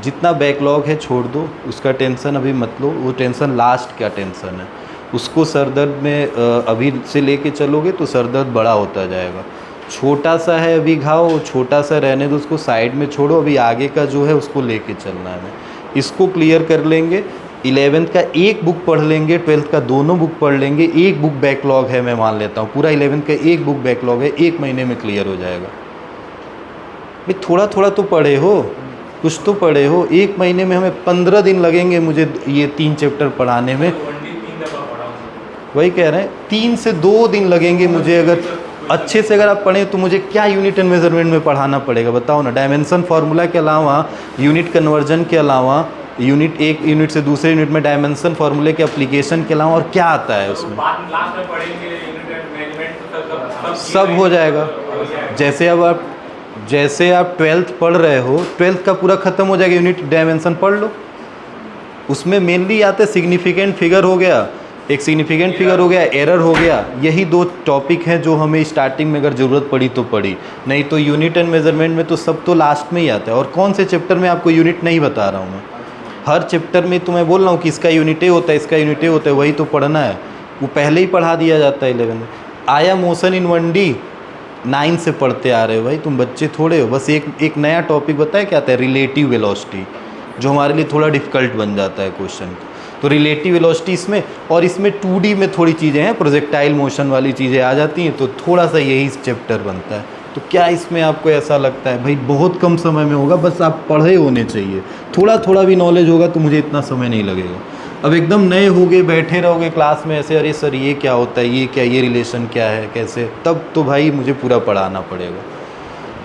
जितना बैकलॉग है छोड़ दो, उसका टेंशन अभी मत लो, वो टेंशन लास्ट का टेंशन है। उसको सर दर्द में अभी से लेके चलोगे तो सर दर्द बड़ा होता जाएगा। छोटा सा है अभी घाव, छोटा सा रहने दो, उसको साइड में छोड़ो, अभी आगे का जो है उसको लेके चलना है। इसको क्लियर कर लेंगे, 11th का एक बुक पढ़ लेंगे, 12th का दोनों बुक पढ़ लेंगे, एक बुक बैकलॉग है, मैं मान लेता हूँ पूरा 11th का एक बुक बैकलॉग है, 1 महीने में क्लियर हो जाएगा। भाई थोड़ा थोड़ा तो पढ़े हो, कुछ तो पढ़े हो। 1 महीने में हमें 15 दिन लगेंगे मुझे ये 3 चैप्टर पढ़ाने में। वही कह रहे हैं 3 से 2 दिन लगेंगे मुझे, अगर अच्छे से अगर आप पढ़ें तो मुझे क्या यूनिट एंड मेजरमेंट में पढ़ाना पड़ेगा बताओ ना। डायमेंशन फार्मूला के अलावा, यूनिट कन्वर्जन के अलावा, यूनिट एक यूनिट से दूसरे यूनिट में डायमेंशन फार्मूले के एप्लीकेशन के अलावा और क्या आता है उसमें? लास्ट में पढ़ेंगे यूनिट एंड मैनेजमेंट, सब हो जाएगा। जैसे आप 12th पढ़ रहे हो, 12th का पूरा खत्म हो जाएगा, यूनिट डायमेंशन पढ़ लो। उसमें मेनली आते सिग्निफिकेंट फिगर हो गया, एक सिग्निफिकेंट फिगर हो गया, एरर हो गया, यही 2 टॉपिक हैं जो हमें स्टार्टिंग में अगर ज़रूरत पड़ी तो पड़ी, नहीं तो यूनिट एंड मेजरमेंट में तो सब तो लास्ट में ही आता है। और कौन से चैप्टर में आपको यूनिट नहीं बता रहा हूँ मैं, हर चैप्टर में तो मैं बोल रहा हूँ कि इसका यूनिट ए होता है, इसका यूनिट ए होता है, वही तो पढ़ना है, वो पहले ही पढ़ा दिया जाता है 11 में। आया मोशन इन 1D 9 से पढ़ते आ रहे हो भाई, तुम बच्चे थोड़े हो। बस एक नया टॉपिक बताया क्या आता है, रिलेटिव वेलोसिटी, जो हमारे लिए थोड़ा डिफ़िकल्ट बन जाता है क्वेश्चन। तो रिलेटिव वेलोसिटी इसमें, और इसमें 2D में थोड़ी चीज़ें हैं, प्रोजेक्टाइल मोशन वाली चीज़ें आ जाती हैं, तो थोड़ा सा यही चैप्टर बनता है। तो क्या इसमें आपको ऐसा लगता है भाई बहुत कम समय में होगा, बस आप पढ़े होने चाहिए, थोड़ा थोड़ा भी नॉलेज होगा तो मुझे इतना समय नहीं लगेगा। अब एकदम नए होगे, बैठे रहोगे क्लास में ऐसे, अरे सर ये क्या होता है, ये क्या, ये रिलेशन क्या है, कैसे, तब तो भाई मुझे पूरा पढ़ाना पड़ेगा।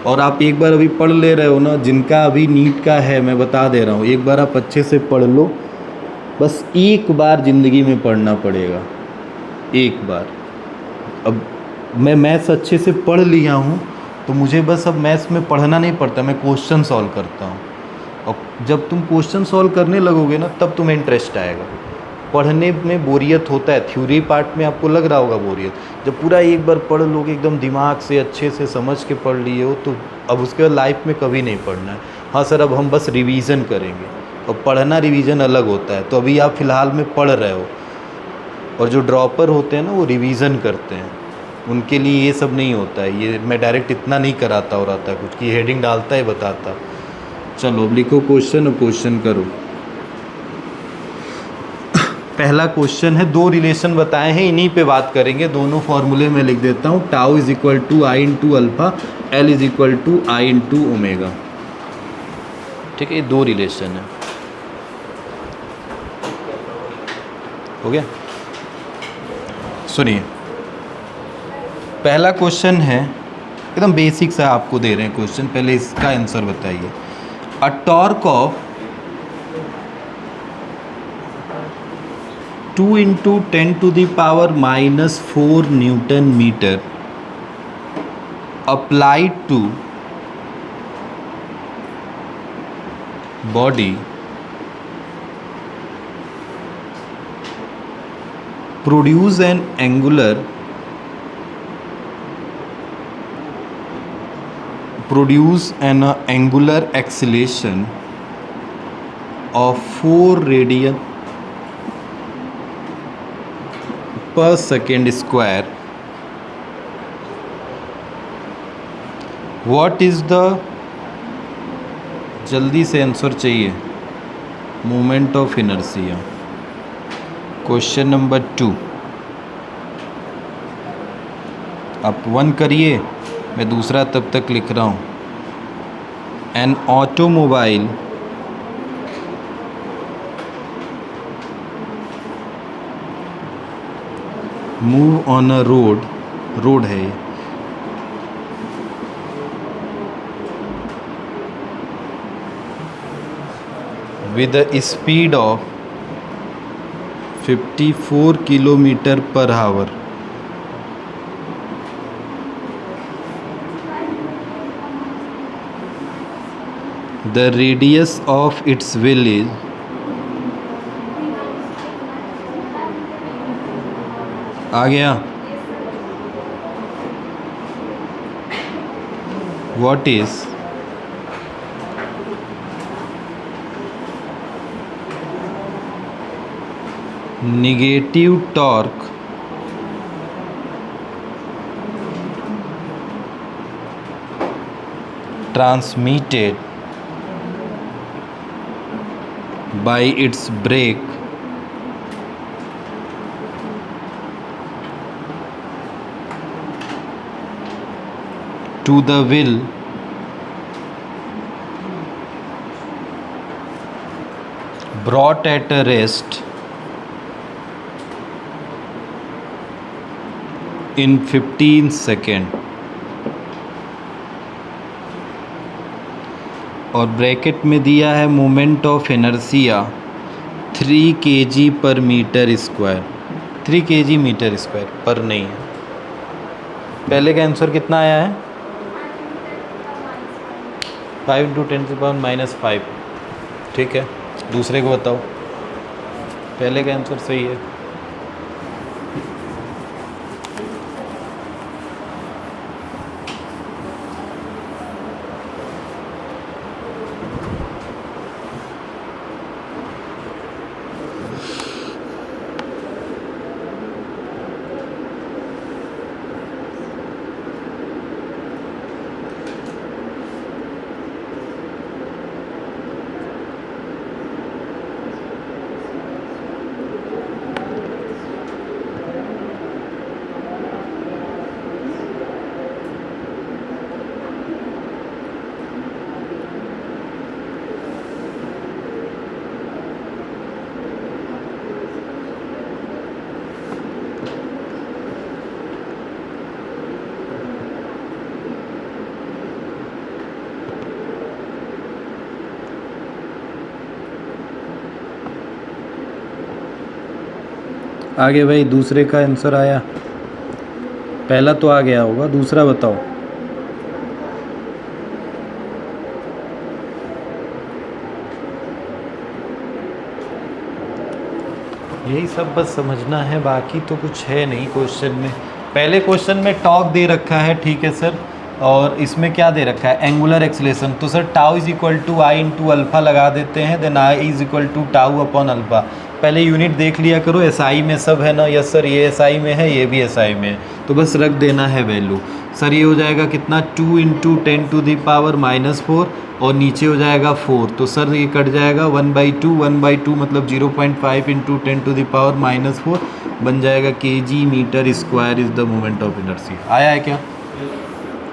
और आप एक बार अभी पढ़ ले रहे हो ना, जिनका अभी नीट का है, मैं बता दे रहा हूँ, एक बार आप अच्छे से पढ़ लो, बस एक बार ज़िंदगी में पढ़ना पड़ेगा, एक बार। अब मैं मैथ्स अच्छे से पढ़ लिया हूँ तो मुझे बस अब मैथ्स में पढ़ना नहीं पड़ता, मैं क्वेश्चन सॉल्व करता हूँ। और जब तुम क्वेश्चन सॉल्व करने लगोगे ना, तब तुम्हें इंटरेस्ट आएगा। पढ़ने में बोरियत होता है, थ्योरी पार्ट में आपको लग रहा होगा बोरियत, जब पूरा एक बार पढ़ लोगे एकदम दिमाग से अच्छे से समझ के पढ़ लिए हो, तो अब उसके बाद लाइफ में कभी नहीं पढ़ना है। हाँ सर अब हम बस रिवीजन करेंगे, और पढ़ना रिवीजन अलग होता है। तो अभी आप फ़िलहाल में पढ़ रहे हो, और जो ड्रॉपर होते हैं ना वो रिवीजन करते हैं, उनके लिए ये सब नहीं होता है। ये मैं डायरेक्ट इतना नहीं कराता हो रहता कुछ की हेडिंग डालता है बताता। चलो अब लिखो क्वेश्चन, और क्वेश्चन करो। पहला क्वेश्चन है, 2 रिलेशन बताए हैं, इन्हीं पे बात करेंगे। दोनों फॉर्मूले में लिख देता हूँ, tau is equal to I into alpha, L is equal to I into omega. ठीक है, ये 2 रिलेशन है, हो गया। सुनिए, पहला क्वेश्चन है, एकदम बेसिक सा आपको दे रहे हैं क्वेश्चन, पहले इसका आंसर बताइए। A torque of 2 × 10⁻⁻4 newton metre applied to body produce an angular acceleration of 4 radian per second square. What is the, जल्दी से आंसर चाहिए, moment of inertia. Question number 2, आप 1 करिए, मैं दूसरा तब तक लिख रहा हूँ। An automobile move on a road है, with a speed of 54 kilometre per hour. The radius of its wheel is आ गया। What is negative torque transmitted by its brake to the wheel brought at a rest in 15 seconds और bracket में दिया है moment of inertia 3 kg पर metre square. 3 kg metre square पर नहीं है। पहले का आंसर कितना आया है? 5 × 10⁻⁵। ठीक है, दूसरे को बताओ। पहले का आंसर सही है। आगे भाई दूसरे का आंसर आया। पहला तो आ गया होगा, दूसरा बताओ। यही सब बस समझना है, बाकी तो कुछ है नहीं क्वेश्चन में। पहले क्वेश्चन में टॉर्क दे रखा है, ठीक है सर, और इसमें क्या दे रखा है? Angular acceleration. तो sir tau is equal to I into alpha लगा देते हैं, then I is equal to tau upon alpha. पहले यूनिट देख लिया करो, एसआई में सब है ना? यस सर, ये एसआई में है, ये भी एसआई में है, तो बस रख देना है वैल्यू। सर ये हो जाएगा कितना? 2 × 10⁻⁻4 और नीचे हो जाएगा 4, तो सर ये कट जाएगा 1/2 मतलब 0.5 × 10⁻⁻4 बन जाएगा kg metre square is the moment of inertia. आया है क्या?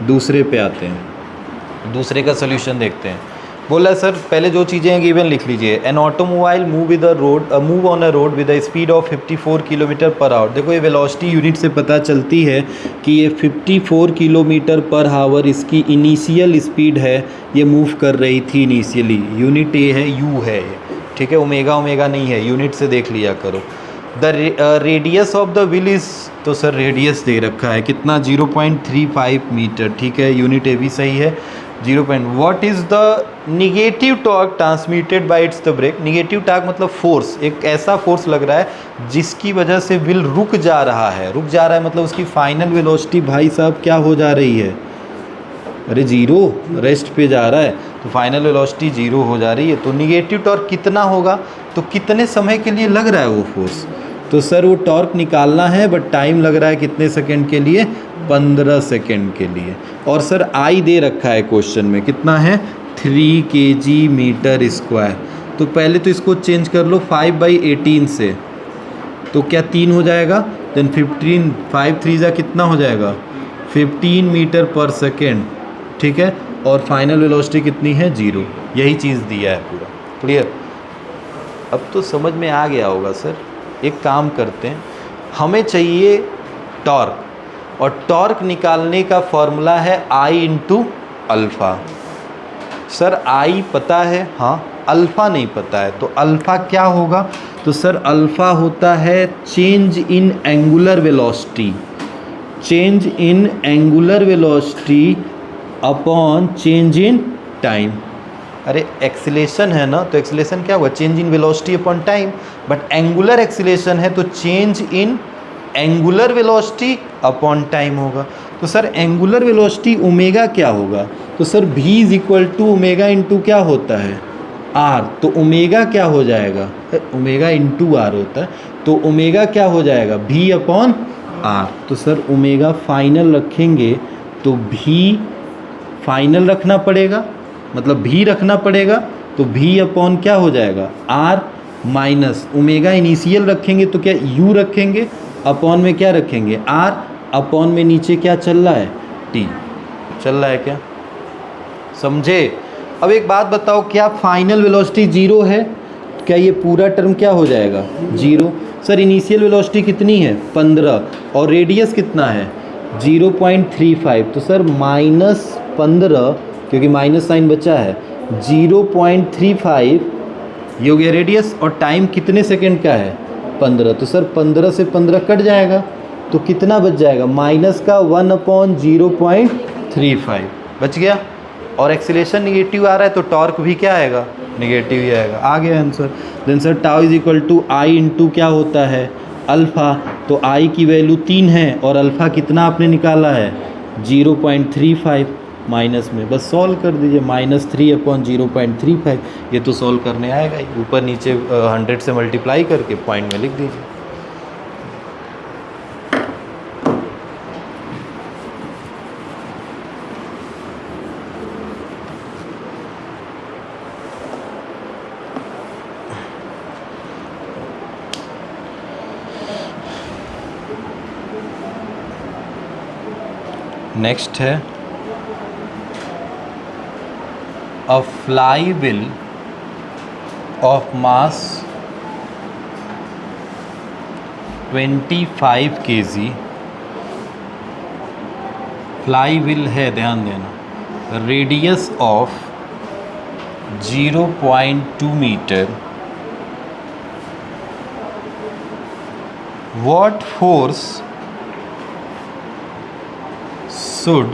दूसरे पे आते हैं, दूसरे का सोल्यूशन देखते हैं। बोला सर पहले जो चीज़ें हैं गिवन लिख लीजिए। N automobile move on a road with a speed of 54 kilometre per our. देखो ये वेलोसिटी यूनिट से पता चलती है कि ये 54 किलोमीटर पर आवर इसकी इनिशियल स्पीड है, ये मूव कर रही थी इनिशियली। यूनिट ए है, यू है ये, ठीक है, ओमेगा नहीं है, यूनिट से देख लिया करो। The radius of the wheel is, तो सर रेडियस दे रखा है कितना? 0.35 मीटर, ठीक है, यूनिट ए भी सही है 0. What is the negative torque transmitted by its the brake? Negative torque मतलब फोर्स, एक ऐसा फोर्स लग रहा है जिसकी वजह से व्हील रुक जा रहा है। रुक जा रहा है मतलब उसकी फाइनल वेलोसिटी भाई साहब क्या हो जा रही है? अरे जीरो, रेस्ट पे जा रहा है तो फाइनल वेलोसिटी जीरो हो जा रही है। तो निगेटिव टॉर्क कितना होगा? तो कितने समय के लिए लग रहा है वो फोर्स? तो सर वो टॉर्क निकालना है, बट टाइम लग रहा है कितने सेकंड के लिए? 15 सेकंड के लिए। और सर आई दे रखा है क्वेश्चन में, कितना है? 3 kg मीटर स्क्वायर। तो पहले तो इसको चेंज कर लो 5/18 से, तो क्या 3 हो जाएगा? देन 15, 5 3 जा कितना हो जाएगा? 15 मीटर पर सेकेंड, ठीक है, और फाइनल वेलोसिटी कितनी है? 0। यही चीज़ दिया है पूरा, क्लियर? अब तो समझ में आ गया होगा सर। एक काम करते हैं, हमें चाहिए टॉर्क, और टॉर्क निकालने का फॉर्मूला है आई इंटू अल्फ़ा। सर आई पता है, हाँ, अल्फ़ा नहीं पता है, तो अल्फ़ा क्या होगा? तो सर अल्फ़ा होता है change in angular velocity, change in angular velocity upon change in time. अरे एक्सीलेशन है ना, तो एक्सीलेशन क्या हुआ? Change in velocity upon time, but angular acceleration है तो change in angular velocity upon time होगा। तो सर एंगुलर वेलोसिटी ओमेगा क्या होगा? तो sir v is equal to omega into क्या होता है? आर, तो ओमेगा क्या हो जाएगा, ओमेगा इंटू आर होता है, तो ओमेगा क्या हो जाएगा भी अपॉन आर। तो सर ओमेगा फाइनल रखेंगे तो भी फाइनल रखना पड़ेगा, मतलब भी रखना पड़ेगा, तो भी अपॉन क्या हो जाएगा आर माइनस ओमेगा इनिशियल रखेंगे तो क्या यू रखेंगे, अपॉन में क्या रखेंगे आर, अपॉन में नीचे क्या चल रहा है टी चल रहा है क्या, समझे। अब एक बात बताओ, क्या फाइनल वेलोसिटी जीरो है, क्या ये पूरा टर्म क्या हो जाएगा जीरो। सर इनिशियल वेलोसिटी कितनी है 15 और रेडियस कितना है 0.35, तो सर -15 क्योंकि माइनस साइन बचा है 0.35 ये हो गया रेडियस, और टाइम कितने सेकंड का है 15, तो सर 15 से 15 कट जाएगा तो कितना बच जाएगा माइनस का 1/0.35 बच गया, और एक्सीलरेशन निगेटिव आ रहा है तो टॉर्क भी क्या आएगा निगेटिव ही आएगा। आ गया answer. Then sir tau is equal to I into क्या होता है अल्फ़ा, तो आई की वैल्यू 3 है और अल्फ़ा कितना आपने निकाला है 0.35 माइनस में, बस सॉल्व कर दीजिए -3/0.35, ये तो सॉल्व करने आएगा ही, ऊपर नीचे 100 से मल्टीप्लाई करके पॉइंट में लिख दीजिए। नेक्स्ट है a flywheel of mass 25 kg, flywheel है ध्यान देना, radius of 0.2 metre, what force should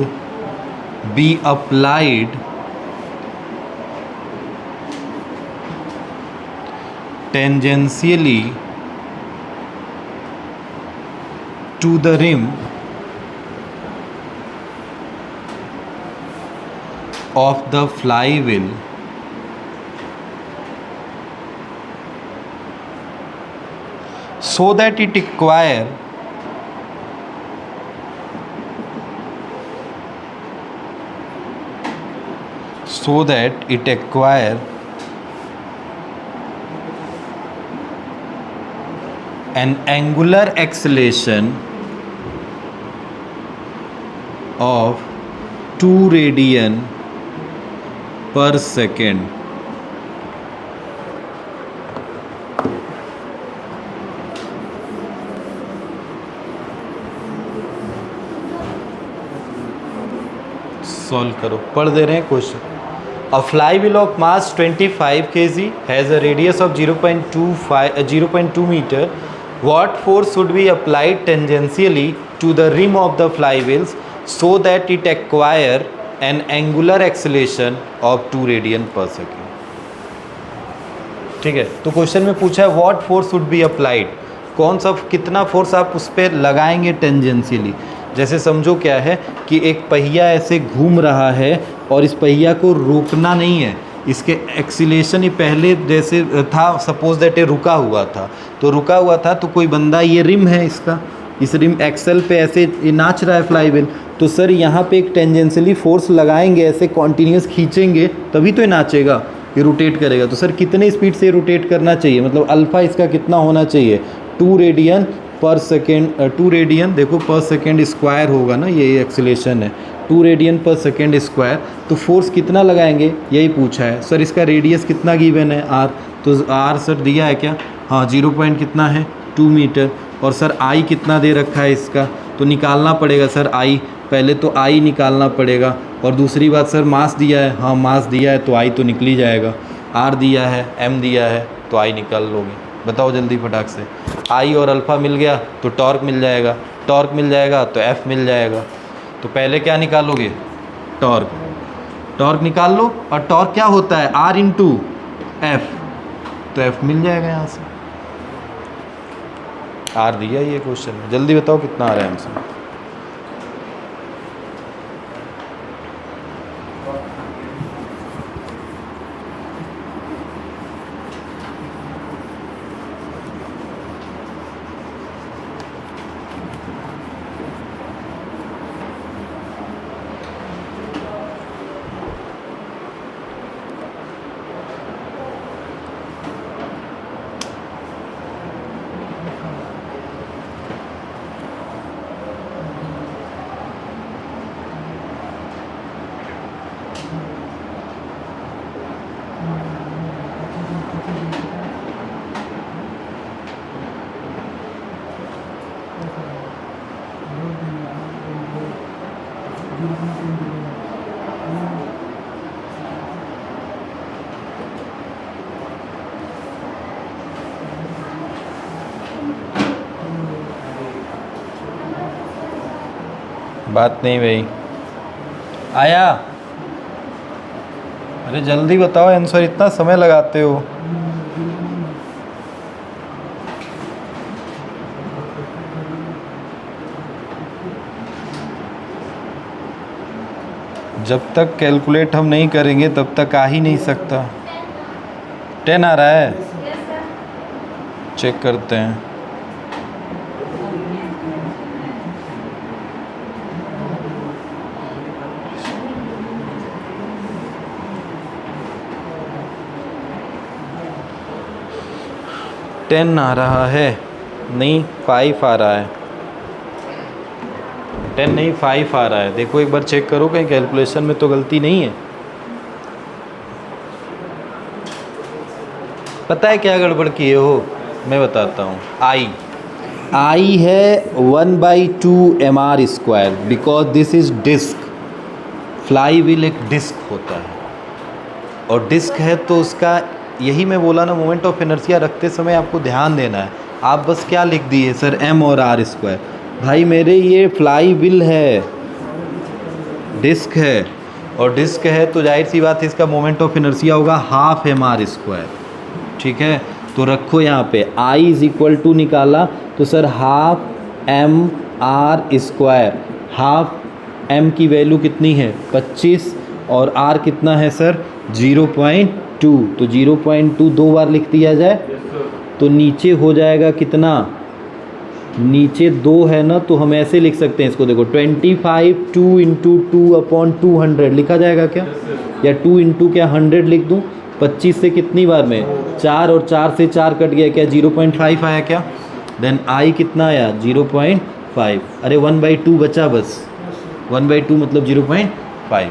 be applied tangentially to the rim of the flywheel so that it acquire an angular acceleration of 2 radian per second. Solve करो, पढ़ दे रहे हैं question. A flywheel of mass 25 kg has a radius of 0.2 meter. What force should be applied tangentially to the rim of the flywheels so that it acquire an angular acceleration of 2 radian per second? ठीक है, तो question में पूछा है what force should be applied, कौन सा कितना force आप उस पर लगाएंगे टेंजेंशियली। जैसे समझो क्या है कि एक पहिया ऐसे घूम रहा है और इस पहिया को रोकना नहीं है, इसके एक्सीलेशन ही पहले जैसे था, सपोज दैट ये रुका हुआ था, तो रुका हुआ था तो कोई बंदा, ये रिम है इसका, इस रिम एक्सल पे ऐसे ये नाच रहा है फ्लाईव्हील, तो सर यहाँ पे एक टेंजेंशियली फोर्स लगाएंगे, ऐसे कॉन्टीन्यूस खींचेंगे तभी तो ये नाचेगा, ये रोटेट करेगा। तो सर कितने स्पीड से रोटेट करना चाहिए, मतलब अल्फ़ा इसका कितना होना चाहिए 2 रेडियन पर सेकेंड, 2 रेडियन देखो पर सेकेंड स्क्वायर होगा ना, ये एक्सीलेशन है 2 रेडियन पर सेकेंड स्क्वायर, तो फोर्स कितना लगाएंगे यही पूछा है। सर इसका रेडियस कितना गिवन है आर, तो आर सर दिया है क्या, हाँ 0 पॉइंट कितना है 2 मीटर, और सर आई कितना दे रखा है इसका, तो निकालना पड़ेगा सर आई, पहले तो आई निकालना पड़ेगा, और दूसरी बात सर मास दिया है, हाँ मास दिया है तो आई तो निकल ही जाएगा, आर दिया है एम दिया है तो आई निकाल लोगे। बताओ जल्दी फटाक से, आई और अल्फ़ा मिल गया तो टॉर्क मिल जाएगा, टॉर्क मिल जाएगा तो एफ़ मिल जाएगा, तो पहले क्या निकालोगे टॉर्क, टॉर्क निकाल लो, और टॉर्क क्या होता है आर इंटू एफ, तो एफ मिल जाएगा यहाँ से, आर दिया ये क्वेश्चन में। जल्दी बताओ कितना आ रहा है आंसर। बात नहीं भाई आया। अरे जल्दी बताओ आंसर, इतना समय लगाते हो। जब तक कैलकुलेट हम नहीं करेंगे तब तक आ ही नहीं सकता। 10 आ रहा है, चेक करते हैं। टेन आ रहा है, नहीं 5 आ रहा है। 10 नहीं 5 आ रहा है। देखो एक बार चेक करो कहीं कैलकुलेशन में तो गलती नहीं है। पता है क्या गड़बड़ किए हो, मैं बताता हूँ। आई है 1/2 mr², because this is disc. Flywheel एक डिस्क होता है, और डिस्क है तो उसका, यही मैं बोला ना, मोमेंट ऑफ इनर्शिया रखते समय आपको ध्यान देना है। आप बस क्या लिख दिए सर, m और r²। भाई मेरे ये फ्लाई व्हील है, डिस्क है, और डिस्क है तो जाहिर सी बात है इसका मोमेंट ऑफ इनर्शिया होगा 12 mr²। ठीक है, तो रखो यहाँ पे I = निकाला तो सर 12 mr²। हाफ m की वैल्यू कितनी है 25, और r कितना है सर 0.2। तो 0.2 2 बार लिख दिया जाए तो नीचे हो जाएगा कितना, नीचे 2 है ना, तो हम ऐसे लिख सकते हैं इसको। देखो 25 2 × 2/200 लिखा जाएगा क्या, या 2 × क्या 100 लिख दूँ। 25 से कितनी बार में 4, और 4 से 4 कट गया, क्या 0.5 आया क्या। देन I कितना आया 0.5। अरे 1/2 बचा बस, 1/2 मतलब 0.5।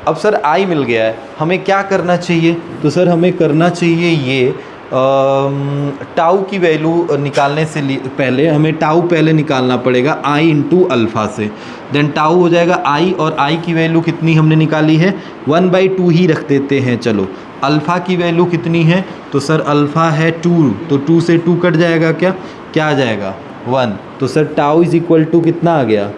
अब सर I मिल गया है, हमें क्या करना चाहिए, तो सर हमें करना चाहिए ये टाउ की वैल्यू निकालने से पहले हमें टाउ पहले निकालना पड़ेगा I × अल्फ़ा से। देन टाउ हो जाएगा I, और I की वैल्यू कितनी हमने निकाली है 1/2 ही रख देते हैं। चलो अल्फ़ा की वैल्यू कितनी है, तो सर अल्फ़ा है 2, तो 2 से 2 कट जाएगा, क्या आ जाएगा 1। तो सर टाउ = कितना आ गया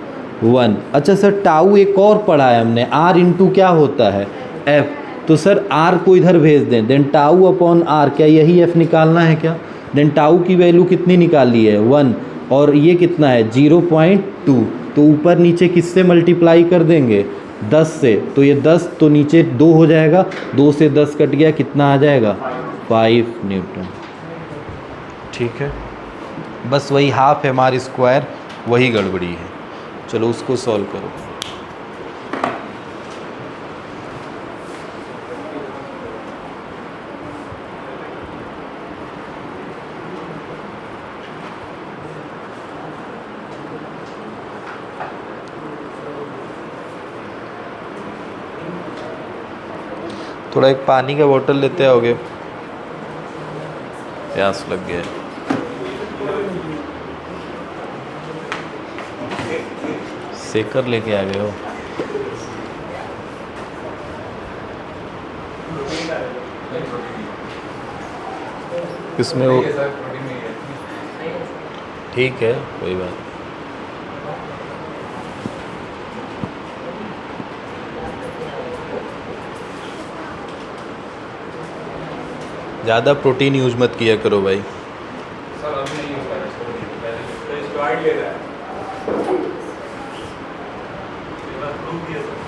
1। अच्छा सर टाउ एक और पढ़ा है हमने, R × क्या होता है F। तो सर R को इधर भेज दें, देन टाउ/R, क्या यही F निकालना है क्या। देन टाउ की वैल्यू कितनी निकाली है 1, और ये कितना है 0.2। तो ऊपर नीचे किससे मल्टीप्लाई कर देंगे 10 से, तो ये 10 तो नीचे 2 हो जाएगा, 2 से 10 कट गया, कितना आ जाएगा 5 न्यूटन। ठीक है, बस वही 12 mr², वही गड़बड़ी है। चलो उसको सॉल्व करो। थोड़ा एक पानी का बोतल लेते आओगे, प्यास लग गया है। सेकर लेके आ गए हो। किसमें वो, ठीक है कोई बात नहीं। ज़्यादा प्रोटीन यूज मत किया करो भाई। सर अभी नहीं होता है, तो स्टेरॉइड ले रहा है। ये बात प्रूव किया सर।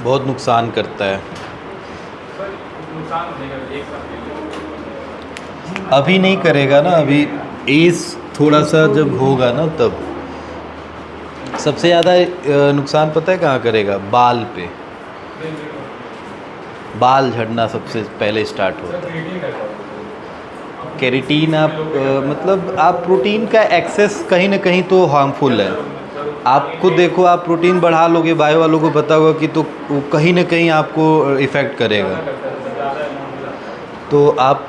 बहुत नुकसान करता है। सर नुकसान नहीं कर, एक साथ ले लो। अभी नहीं करेगा ना, अभी एज थोड़ा सा जब होगा ना तब। सबसे ज़्यादा नुकसान पता है कहाँ करेगा, बाल पे। बाल झड़ना सबसे पहले स्टार्ट होता है। केराटिन आप मतलब आप प्रोटीन का एक्सेस कहीं ना कहीं तो हार्मफुल है। आप खुद देखो, आप प्रोटीन बढ़ा लोगे, बायो वालों को पता होगा कि तो वो कहीं ना कहीं आपको इफ़ेक्ट करेगा। तो आप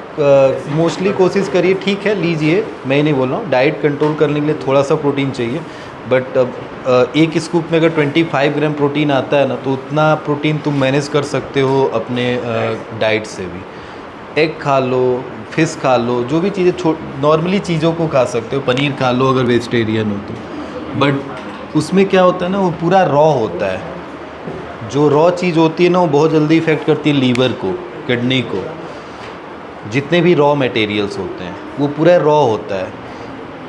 मोस्टली कोशिश करिए, ठीक है लीजिए, मैं नहीं बोल रहा हूँ, डाइट कंट्रोल करने के लिए थोड़ा सा प्रोटीन चाहिए, बट एक स्कूप में अगर 25 ग्राम प्रोटीन आता है ना, तो उतना प्रोटीन तुम मैनेज कर सकते हो अपने डाइट से भी। एग खा लो, फिश खा लो, जो भी चीज़ें नॉर्मली चीज़ों को खा सकते हो, पनीर खा लो अगर वेजिटेरियन हो तो। बट उसमें क्या होता है ना, वो पूरा रॉ होता है। जो रॉ चीज़ होती है ना, वो बहुत जल्दी इफ़ेक्ट करती है लीवर को, किडनी को, जितने भी रॉ मटेरियल्स होते हैं वो पूरा रॉ होता है।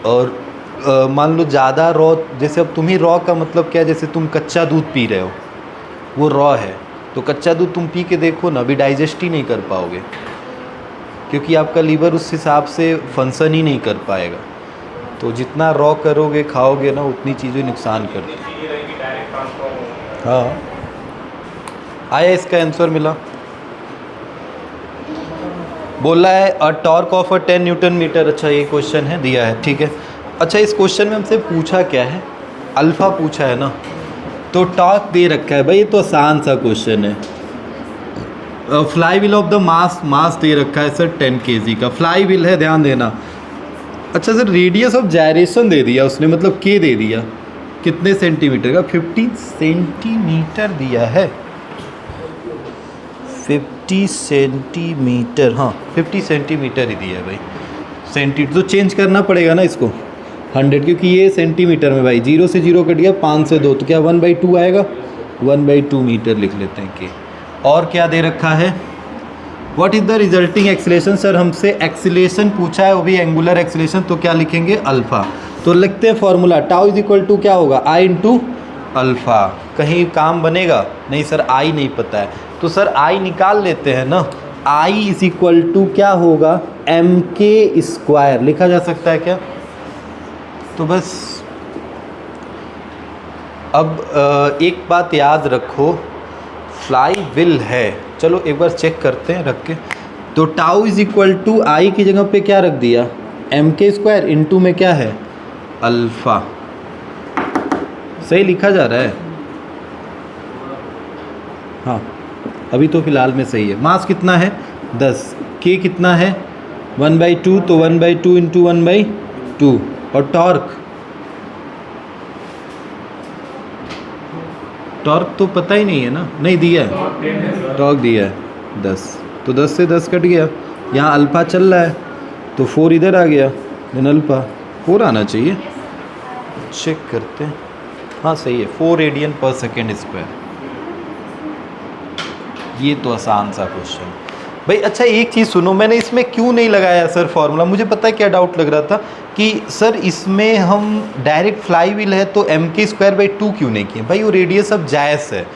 और मान लो ज़्यादा रॉ, जैसे अब तुम्हें रॉ का मतलब क्या है, जैसे तुम कच्चा दूध पी रहे हो, वो रॉ है, तो कच्चा दूध तुम पी के देखो ना, अभी डाइजेस्ट ही नहीं कर पाओगे, क्योंकि आपका लीवर उस हिसाब से फंक्शन ही नहीं कर पाएगा। तो जितना रॉ करोगे खाओगे ना, उतनी चीज़ें नुकसान करती हैं। चीज़ें रहेंगी डायरेक्ट ट्रांसफॉर्म। हाँ, आया इसका आंसर मिला। बोला है a torque of a 10 newton metre. अच्छा, ये क्वेश्चन है, दिया है, ठीक है। अच्छा, इस क्वेश्चन में हमसे पूछा क्या है, अल्फ़ा पूछा है ना, तो टॉर्क दे रखा है भाई, ये तो आसान सा क्वेश्चन है। Flywheel of the mass दे रखा है सर 10 kg का फ्लाई व्हील है, ध्यान देना। अच्छा सर, रेडियस ऑफ जायरेशन दे दिया उसने, मतलब के दे दिया, कितने सेंटीमीटर का, 50 सेंटीमीटर दिया है, 50 सेंटीमीटर, हाँ 50 सेंटीमीटर ही दिया है भाई। सेंटीमीटर तो चेंज करना पड़ेगा ना इसको 100, क्योंकि ये सेंटीमीटर में भाई 0 से 0 कट गया, 5 से 2, तो क्या 1/2 आएगा, 1/2 मीटर लिख लेते हैं के। और क्या दे रखा है, what is the resulting acceleration. Sir हमसे एक्सीलरेशन पूछा है, वो भी एंगुलर एक्सीलरेशन, तो क्या लिखेंगे, अल्फ़ा। तो लिखते हैं formula, tau is equal to क्या होगा, आई इंटू अल्फ़ा। कहीं काम बनेगा नहीं सर, आई नहीं पता है, तो सर आई निकाल लेते हैं ना। आई इज इक्वल टू क्या होगा, एम के स्क्वायर लिखा जा सकता है क्या। तो बस अब एक बात याद रखो, फ्लाई व्हील है, चलो एक बार चेक करते हैं रख के। तो टाउ इज इक्वल टू आई की जगह पे क्या रख दिया, एम के स्क्वायर, इंटू में क्या है, अल्फ़ा। सही लिखा जा रहा है, हाँ अभी तो फ़िलहाल में सही है। मास कितना है 10, के कितना है 1/2, तो 1/2 इंटू 1/2। और टॉर्क तो पता ही नहीं है ना, नहीं दिया है, टॉर्क दिया है 10, तो 10 से 10 कट गया, यहाँ अल्फ़ा चल रहा है तो 4 इधर आ गया, देन अल्फ़ा 4 आना चाहिए। चेक करते हैं, हाँ सही है, 4 रेडियन पर सेकेंड स्क्वायर। ये तो आसान सा क्वेश्चन भाई। अच्छा एक चीज़ सुनो, मैंने इसमें क्यों नहीं लगाया सर फॉर्मूला, मुझे पता है क्या डाउट लग रहा था कि सर इसमें हम डायरेक्ट फ्लाई व्हील है तो एम के स्क्वायर बाई 2 क्यों नहीं किए। भाई वो रेडियस ऑफ जायस है,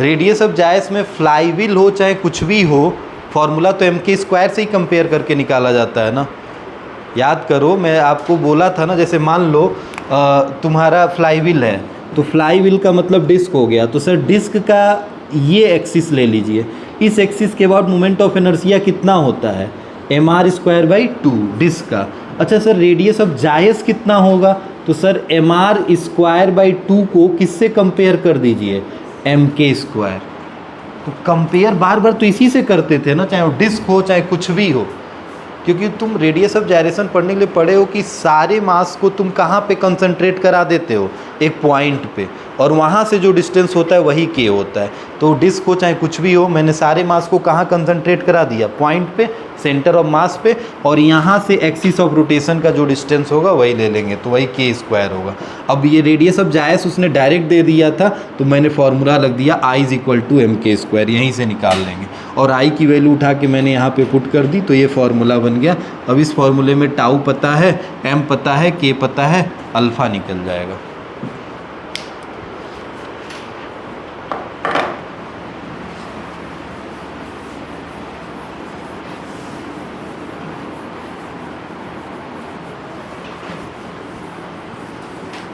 रेडियस ऑफ जायस में फ्लाई व्हील हो चाहे कुछ भी हो, फॉर्मूला तो एम के स्क्वायर से ही कंपेयर करके निकाला जाता है ना। याद करो, मैं आपको बोला था ना, जैसे मान लो तुम्हारा फ्लाई व्हील है, तो फ्लाई व्हील का मतलब डिस्क हो गया, तो सर डिस्क का ये एक्सिस ले लीजिए, इस एक्सिस के बाद मोमेंट ऑफ इनर्शिया कितना होता है, mr²/2 डिस्क का। अच्छा सर रेडियस ऑफ जायस कितना होगा, तो सर mr²/2 को किससे कंपेयर कर दीजिए, mk²। तो कंपेयर बार बार तो इसी से करते थे ना, चाहे वो डिस्क हो चाहे कुछ भी हो, क्योंकि तुम रेडियस ऑफ जायरेशन पढ़ने के लिए पढ़े हो कि सारे मास को तुम कहाँ पे कंसंट्रेट करा देते हो, एक पॉइंट पे, और वहाँ से जो डिस्टेंस होता है वही के होता है। तो डिस्क हो चाहे कुछ भी हो, मैंने सारे मास को कहाँ कंसंट्रेट करा दिया, पॉइंट पे, सेंटर ऑफ मास पे, और यहाँ से एक्सिस ऑफ रोटेशन का जो डिस्टेंस होगा वही ले लेंगे, तो वही k² होगा। अब ये रेडियस ऑफ जायस उसने डायरेक्ट दे दिया था, तो मैंने फॉर्मूला लग दिया I is equal to mk², यहीं से निकाल लेंगे, और I की वैल्यू उठा के मैंने यहाँ पे पुट कर दी, तो ये फार्मूला बन गया। अब इस फार्मूले में टाउ पता है, m पता है, k पता है, अल्फ़ा निकल जाएगा।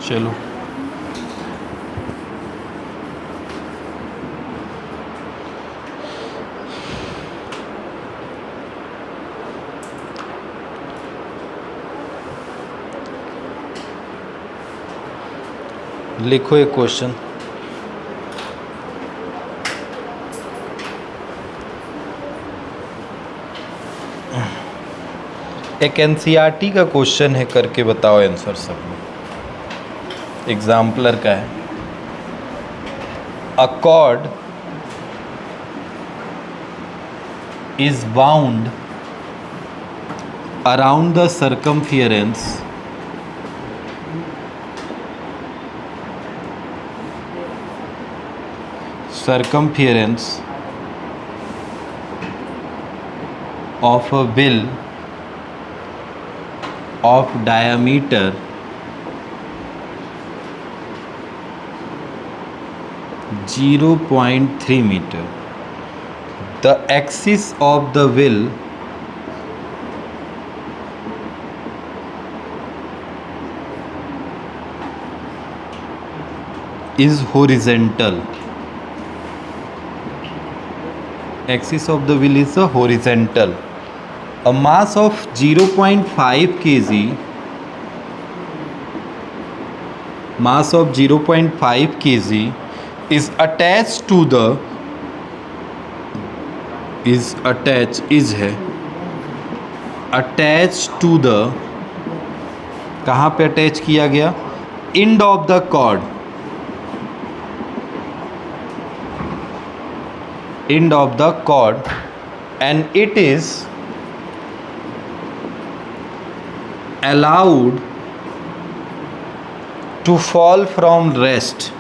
चलो लिखो एक क्वेश्चन। एक एनसीईआरटी का क्वेश्चन है, करके बताओ आंसर सब में, एग्जाम्पलर का है। अ cord is bound around the circumference of a wheel of diameter 0.3 meter. The axis of the wheel is horizontal. Axis of the wheel is a horizontal. A mass of 0.5 kg, mass of 0.5 kg is attached to the attached to the कहाँ पे attach किया गया? End of the cord, end of the cord, and it is allowed to fall from rest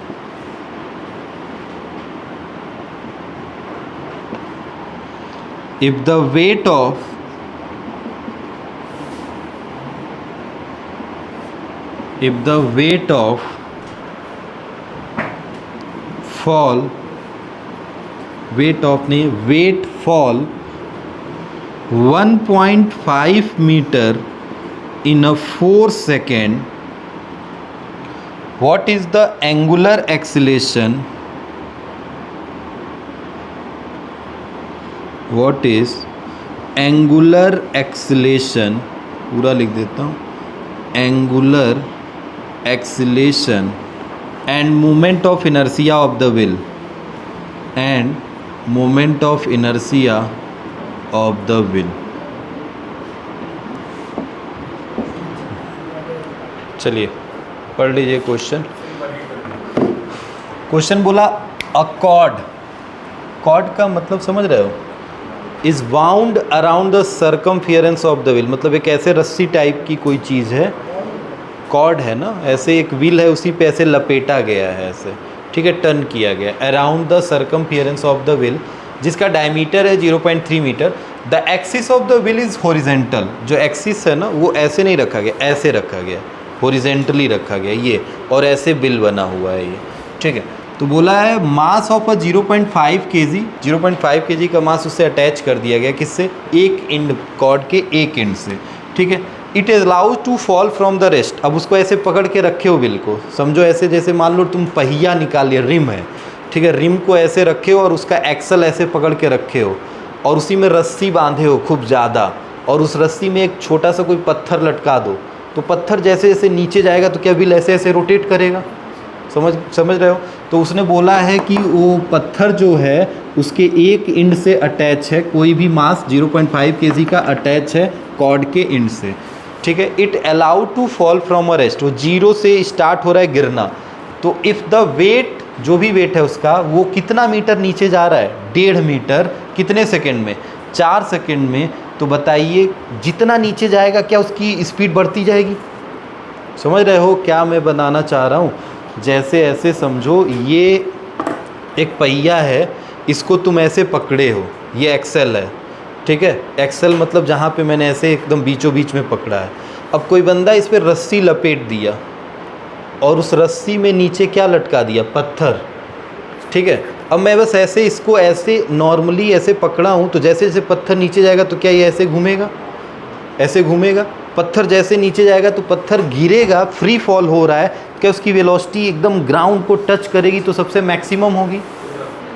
if the weight of fall weight fall 1.5 meter in a 4 second. What is the angular acceleration? What is angular acceleration? पूरा लिख देता हूँ. Angular acceleration and moment of inertia of the wheel. And moment of inertia of the wheel. चलिए पढ़ लीजिए question. Question बोला अ cord का मतलब समझ रहे हो? Is wound around the circumference of the wheel. मतलब एक ऐसे रस्सी टाइप की कोई चीज़ है, कॉर्ड है ना, ऐसे एक व्हील है उसी पे ऐसे लपेटा गया है ऐसे, ठीक है, टर्न किया गया around the circumference of the wheel जिसका डायमीटर है 0.3 metre. The axis of the wheel is horizontal. जो एक्सिस है ना वो ऐसे नहीं रखा गया, ऐसे रखा गया, हॉरिजेंटली रखा गया ये, और ऐसे बिल बना हुआ है ये, ठीक है. तो बोला है mass of a 0.5 kg, 0.5 kg का मास उससे अटैच कर दिया गया. किससे? एक एंड, कॉर्ड के एक एंड से, ठीक है. It is allowed to fall from the rest. अब उसको ऐसे पकड़ के रखे हो बिल को, समझो ऐसे जैसे मान लो तुम पहिया निकालिए, रिम है, ठीक है, रिम को ऐसे रखे हो और उसका एक्सल ऐसे पकड़ के रखे हो और उसी में रस्सी बांधे हो खूब ज़्यादा, और उस रस्सी में एक छोटा सा कोई पत्थर लटका दो, तो पत्थर जैसे जैसे नीचे जाएगा तो क्या व्हील ऐसे ऐसे रोटेट करेगा. समझ रहे हो? तो उसने बोला है कि वो पत्थर जो है उसके एक एंड से अटैच है, कोई भी मास 0.5 kg का अटैच है कॉर्ड के एंड से, ठीक है. It allowed to fall from a rest. वो जीरो से स्टार्ट हो रहा है गिरना. तो इफ़ द वेट, जो भी वेट है उसका, वो कितना मीटर नीचे जा रहा है? 1.5 मीटर. कितने सेकंड में? 4 सेकंड में. तो बताइए जितना नीचे जाएगा क्या उसकी स्पीड बढ़ती जाएगी? समझ रहे हो क्या मैं बनाना चाह रहा हूँ? जैसे ऐसे समझो ये एक पहिया है, इसको तुम ऐसे पकड़े हो, ये एक्सेल है, ठीक है. एक्सेल मतलब जहाँ पे मैंने ऐसे एकदम बीचों बीच में पकड़ा है. अब कोई बंदा इस पर रस्सी लपेट दिया और उस रस्सी में नीचे क्या लटका दिया? पत्थर, ठीक है. अब मैं बस ऐसे इसको ऐसे नॉर्मली ऐसे पकड़ा हूँ, तो जैसे जैसे पत्थर नीचे जाएगा तो क्या ये ऐसे घूमेगा? ऐसे घूमेगा. पत्थर जैसे नीचे जाएगा तो पत्थर गिरेगा, फ्री फॉल हो रहा है, क्या उसकी वेलोसिटी एकदम ग्राउंड को टच करेगी तो सबसे मैक्सिमम होगी.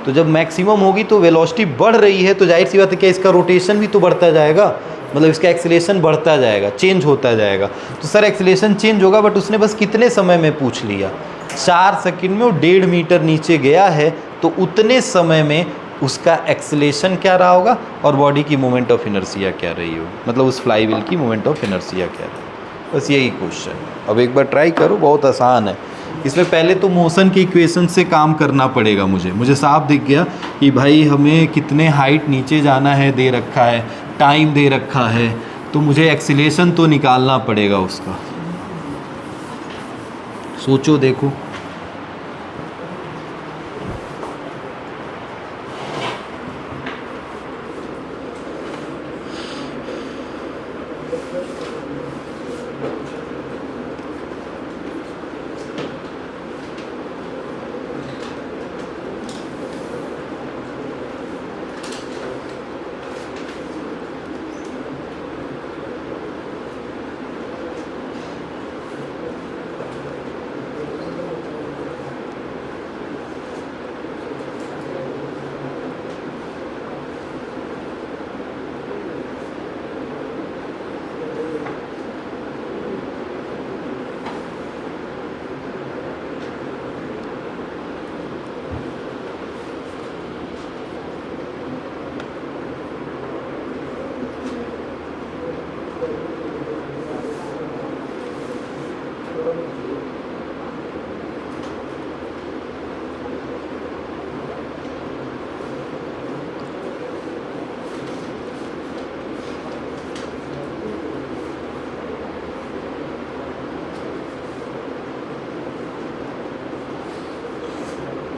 तो जब मैक्सिमम होगी तो वेलोसिटी बढ़ रही है, तो जाहिर सी बात है क्या इसका रोटेशन भी तो बढ़ता जाएगा, मतलब इसका एक्सीलरेशन बढ़ता जाएगा, चेंज होता जाएगा. तो सर एक्सीलरेशन चेंज होगा, बट उसने बस कितने समय में पूछ लिया? 4 सेकंड में वो 1.5 मीटर नीचे गया है, तो उतने समय में उसका एक्सीलरेशन क्या रहा होगा और बॉडी की मोमेंट ऑफ इनर्शिया क्या रही होगी, मतलब उस फ्लाई व्हील की मोमेंट ऑफ इनर्शिया क्या रही. बस यही क्वेश्चन है. अब एक बार ट्राई करो, बहुत आसान है. इसमें पहले तो मोशन के इक्वेशन से काम करना पड़ेगा. मुझे साफ दिख गया कि भाई हमें कितने हाइट नीचे जाना है दे रखा है, टाइम दे रखा है, तो मुझे एक्सीलेशन तो निकालना पड़ेगा उसका। सोचो देखो।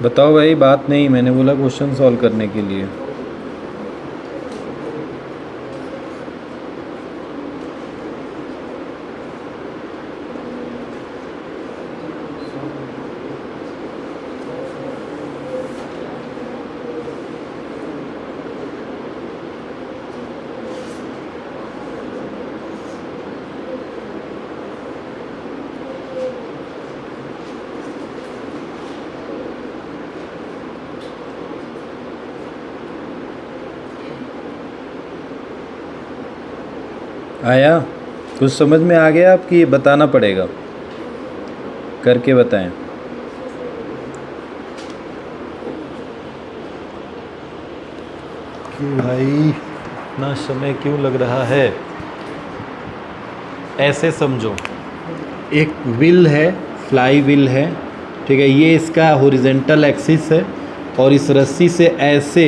बताओ भाई, बात नहीं, मैंने बोला क्वेश्चन सॉल्व करने के लिए। आया कुछ समझ में आ गया आपकी? बताना पड़ेगा, करके बताएं। क्यों भाई इतना समय क्यों लग रहा है? ऐसे समझो, एक व्हील है, फ्लाई व्हील है, ठीक है, ये इसका हॉरिजॉन्टल एक्सिस है और इस रस्सी से ऐसे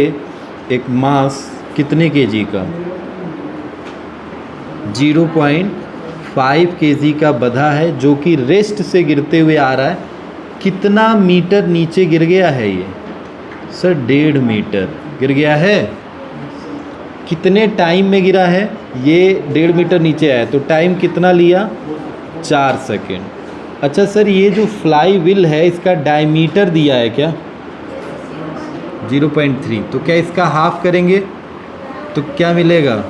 एक मास कितने केजी का, 0.5 केजी का बधा है, जो कि रेस्ट से गिरते हुए आ रहा है। कितना मीटर नीचे गिर गया है ये? सर 1.5 मीटर गिर गया है। कितने टाइम में गिरा है? ये 1.5 मीटर नीचे आया, तो टाइम कितना लिया? 4 सेकेंड। अच्छा सर, ये जो फ्लाई व्हील है इसका डायमीटर दिया है क्या? 0.3। तो क्या इसका हाफ करेंगे तो क्या मिलेगा?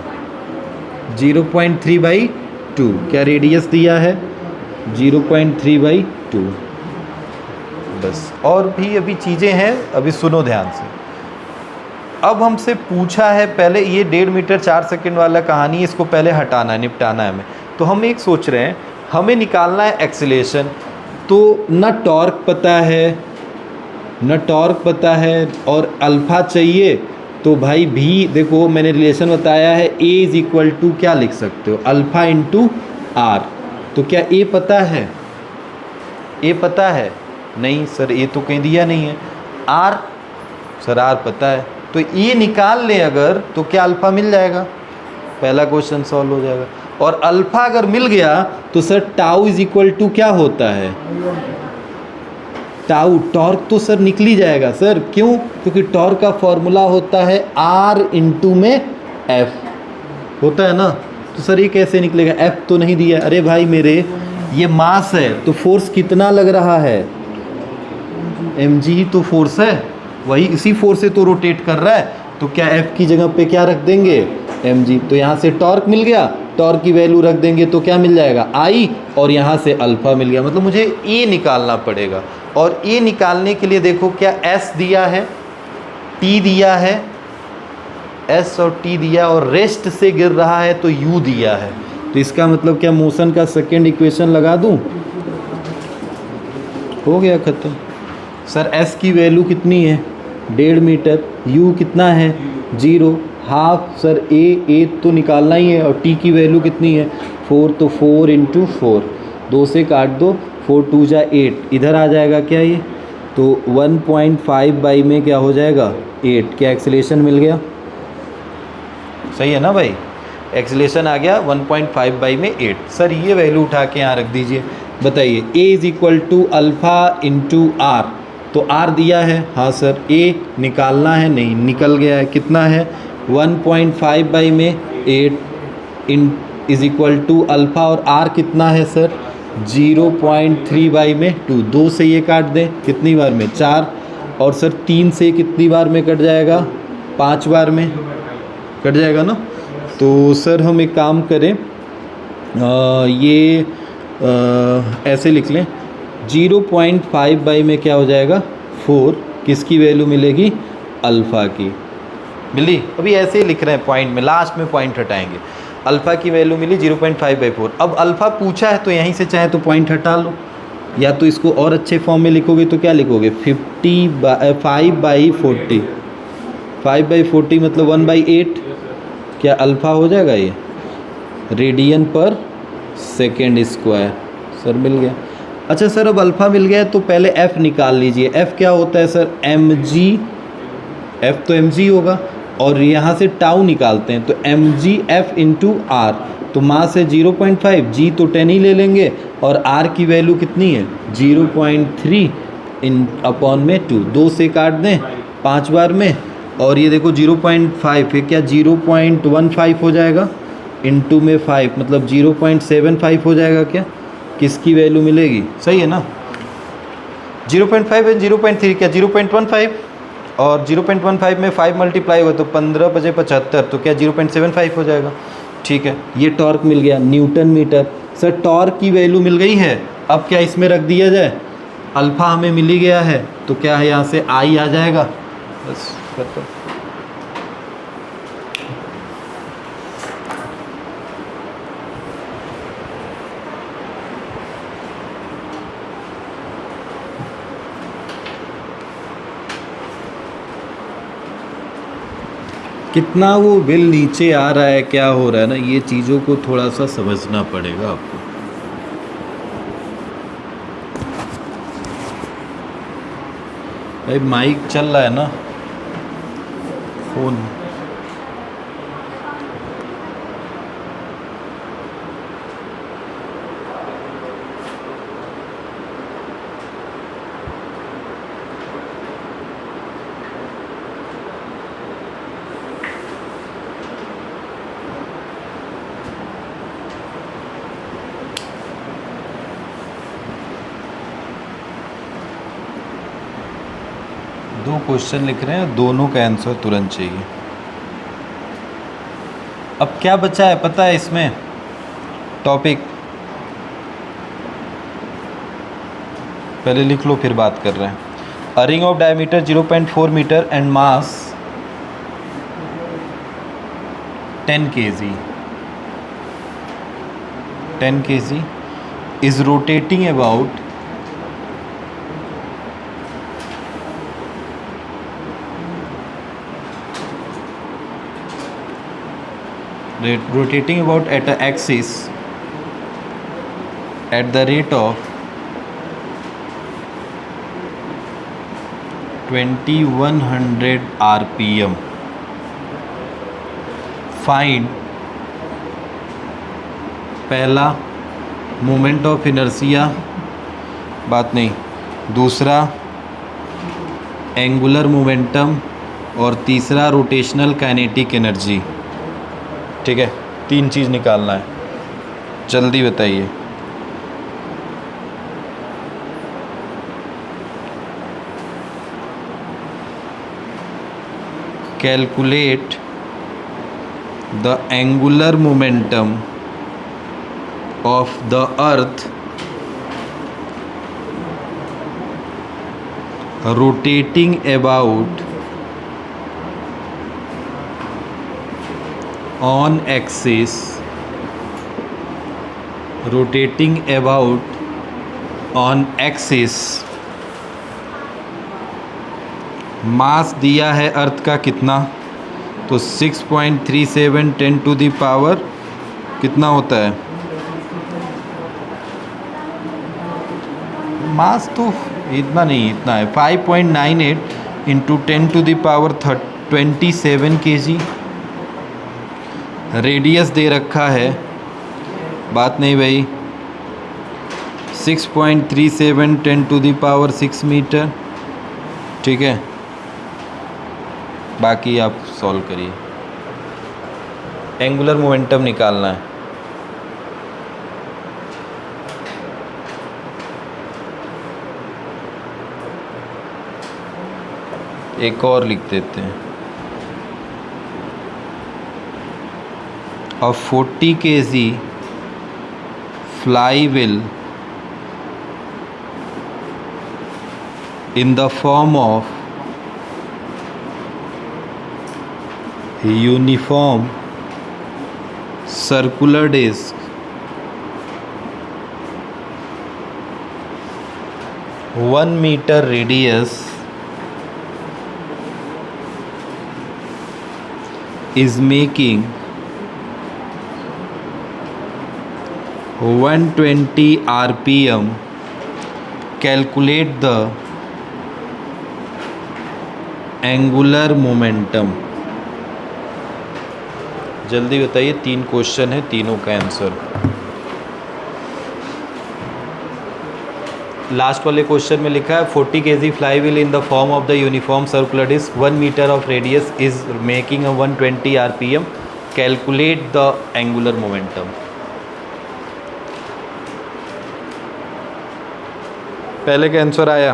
0.3/2। क्या रेडियस दिया है? 0.3/2। बस, और भी अभी चीज़ें हैं, अभी सुनो ध्यान से। अब हमसे पूछा है पहले, ये 1.5 मीटर 4 सेकंड वाला कहानी, इसको पहले हटाना है, निपटाना है हमें। तो हम एक सोच रहे हैं, हमें निकालना है एक्सीलरेशन। तो न टॉर्क पता है, न टॉर्क पता है, और अल्फ़ा चाहिए। तो भाई भी देखो, मैंने रिलेशन बताया है, A = क्या लिख सकते हो? Alpha into r. तो क्या ए पता है? ए पता है? नहीं सर, ए तो कहीं दिया नहीं है। आर, सर आर पता है। तो ये निकाल ले अगर, तो क्या अल्फ़ा मिल जाएगा? पहला क्वेश्चन सॉल्व हो जाएगा। और अल्फ़ा अगर मिल गया तो सर टाउ = क्या होता है? टाउ, टॉर्क तो सर निकल ही जाएगा सर। क्यों? क्योंकि टॉर्क का फॉर्मूला होता है R इंटू में F, होता है ना। तो सर ये कैसे निकलेगा? F तो नहीं दिया। अरे भाई मेरे, ये मास है तो फोर्स कितना लग रहा है? mg ही तो फोर्स है, वही इसी फोर्स से तो रोटेट कर रहा है। तो क्या F की जगह पे क्या रख देंगे? mg। तो यहाँ से टॉर्क मिल गया, टॉर्क की वैल्यू रख देंगे तो क्या मिल जाएगा? I, और यहाँ से अल्फ़ा मिल गया। मतलब मुझे A निकालना पड़ेगा। और A निकालने के लिए देखो, क्या S दिया है, T दिया है, S और T दिया, और रेस्ट से गिर रहा है तो U दिया है। तो इसका मतलब क्या मोशन का सेकेंड इक्वेशन लगा दूं? हो गया ख़त्म। सर S की वैल्यू कितनी है? 1.5 मीटर। U कितना है? 0। हाफ सर A तो निकालना ही है, और T की वैल्यू कितनी है? 4। तो 4 इंटू 4, 2 से काट दो, 4 2 जा 8, इधर आ जाएगा क्या ये? तो 1.5 बाई में क्या हो जाएगा? 8। क्या एक्सीलरेशन मिल गया? सही है ना भाई? एक्सीलरेशन आ गया 1.5/8। सर ये वैल्यू उठा के यहाँ रख दीजिए। बताइए a is equal to alpha into r, तो r दिया है, हाँ सर। a निकालना है, नहीं निकल गया है, कितना है 1.5/8 इन इज इक्वल टू अल्फ़ा, और r कितना है सर 0.3/2। 2 से ये काट दें, कितनी बार में 4, और सर 3 से कितनी बार में कट जाएगा 5 बार में कट जाएगा ना। तो सर हम एक काम करें, ये ऐसे लिख लें 0.5 में क्या हो जाएगा 4, किसकी वैल्यू मिलेगी अल्फ़ा की मिली। अभी ऐसे ही लिख रहे हैं पॉइंट में, लास्ट में पॉइंट हटाएंगे। अल्फ़ा की वैल्यू मिली 0.5/4। अब अल्फ़ा पूछा है तो यहीं से चाहे तो पॉइंट हटा लो, या तो इसको और अच्छे फॉर्म में लिखोगे तो क्या लिखोगे 5/40। 5/40 मतलब 1/8, क्या अल्फ़ा हो जाएगा ये रेडियन पर सेकेंड स्क्वायर। सर मिल गया। अच्छा सर अब अल्फ़ा मिल गया तो पहले एफ़ निकाल लीजिए। एफ़ क्या होता है सर mg, एफ़ तो mg होगा, और यहाँ से टाउ निकालते हैं तो mg f इंटू आर, तो मास है 0.5, g तो 10 ही ले लेंगे, और r की वैल्यू कितनी है 0.3 इन अपॉन में 2। 2 से काट दें 5 बार में, और ये देखो 0.5 फिर क्या 0.15 हो जाएगा, इंटू में 5 मतलब 0.75 हो जाएगा। क्या किसकी वैल्यू मिलेगी, सही है ना 0.5 है 0.3 क्या 0.15, और 0.15 में 5 मल्टीप्लाई हुआ तो 15×75, तो क्या 0.75 हो जाएगा। ठीक है, ये टॉर्क मिल गया न्यूटन मीटर। सर टॉर्क की वैल्यू मिल गई है, अब क्या इसमें रख दिया जाए, अल्फ़ा हमें मिल ही गया है तो क्या है यहाँ से आई आ जाएगा, बस खत्म। कितना वो बिल नीचे आ रहा है, क्या हो रहा है ना, ये चीज़ों को थोड़ा सा समझना पड़ेगा आपको। भाई माइक चल रहा है ना, फ़ोन दो क्वेश्चन लिख रहे हैं, दोनों का आंसर तुरंत चाहिए। अब क्या बचा है पता है इसमें टॉपिक, पहले लिख लो फिर बात कर रहे हैं। A ring of diameter 0.4 metre and mass 10 kg is rotating about at an axis at the rate of 2100 rpm. Find पहला मोमेंट ऑफ इनर्शिया, बात नहीं, दूसरा एंगुलर मोमेंटम, और तीसरा रोटेशनल काइनेटिक एनर्जी। ठीक है, 3 चीज़ निकालना है, जल्दी बताइए। Calculate the angular momentum of the earth rotating about on axis मास दिया है अर्थ का कितना, तो 6.37 10 टू द पावर कितना होता है, मास तो इतना नहीं, इतना है 5.98 into 10 to the power 27 kg। रेडियस दे रखा है, बात नहीं भाई, 6.37 10⁻6 मीटर, ठीक है। बाकी आप सॉल्व करिए। एंगुलर मोमेंटम निकालना है। एक और लिख देते हैं। A 40 kg flywheel in the form of uniform circular disc (1 meter radius) is making 120 RPM. Calculate the angular momentum. जल्दी बताइए, 3 क्वेश्चन है, तीनों का आंसर। लास्ट वाले क्वेश्चन में लिखा है 40 kg flywheel in the form of the uniform circular disc 1 meter of radius is making a 120 RPM. Calculate the angular momentum. पहले का आंसर आया।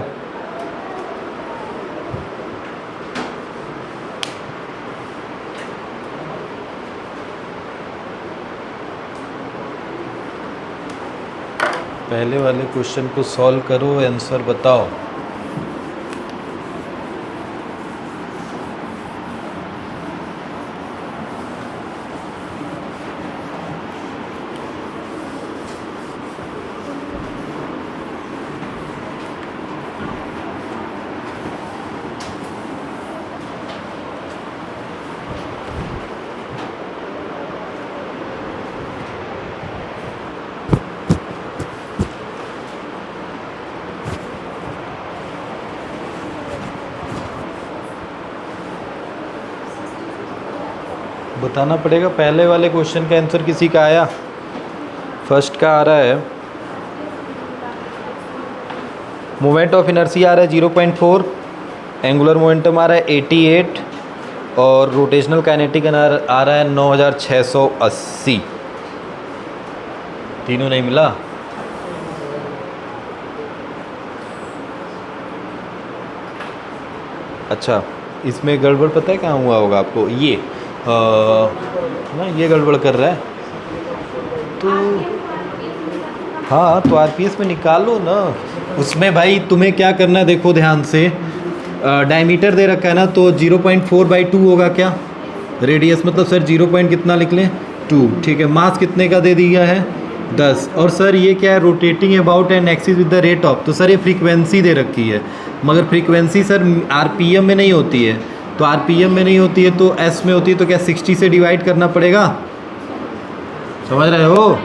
पहले वाले क्वेश्चन को सॉल्व करो, आंसर बताओ। बताना पड़ेगा। पहले वाले क्वेश्चन का आंसर किसी का आया? फर्स्ट का आ रहा है, मोमेंट ऑफ इनर्शिया आ रहा है 0.4, एंगुलर मोमेंटम आ रहा है 88 और रोटेशनल काइनेटिक आ रहा है 9680। तीनों नहीं मिला। अच्छा, इसमें गड़बड़ पता है कहाँ हुआ होगा आपको? ये ना, ये गड़बड़ कर रहा है तो हाँ, तो आरपीएस में निकालो ना। उसमें भाई तुम्हें क्या करना है, देखो ध्यान से, डायमीटर दे रखा है ना, तो 0.4/2 होगा क्या? रेडियस मतलब सर 0 पॉइंट कितना लिख लें? 2, ठीक है। मास कितने का दे दिया है? 10। और सर ये क्या है? Rotating about an axis with the rate of, तो सर ये फ्रीक्वेंसी दे रखी है, मगर फ्रीक्वेंसी सर आरपीएम में नहीं होती है। तो आरपीएम में नहीं होती है तो एस में होती है, तो क्या 60 से डिवाइड करना पड़ेगा? समझ रहे हो?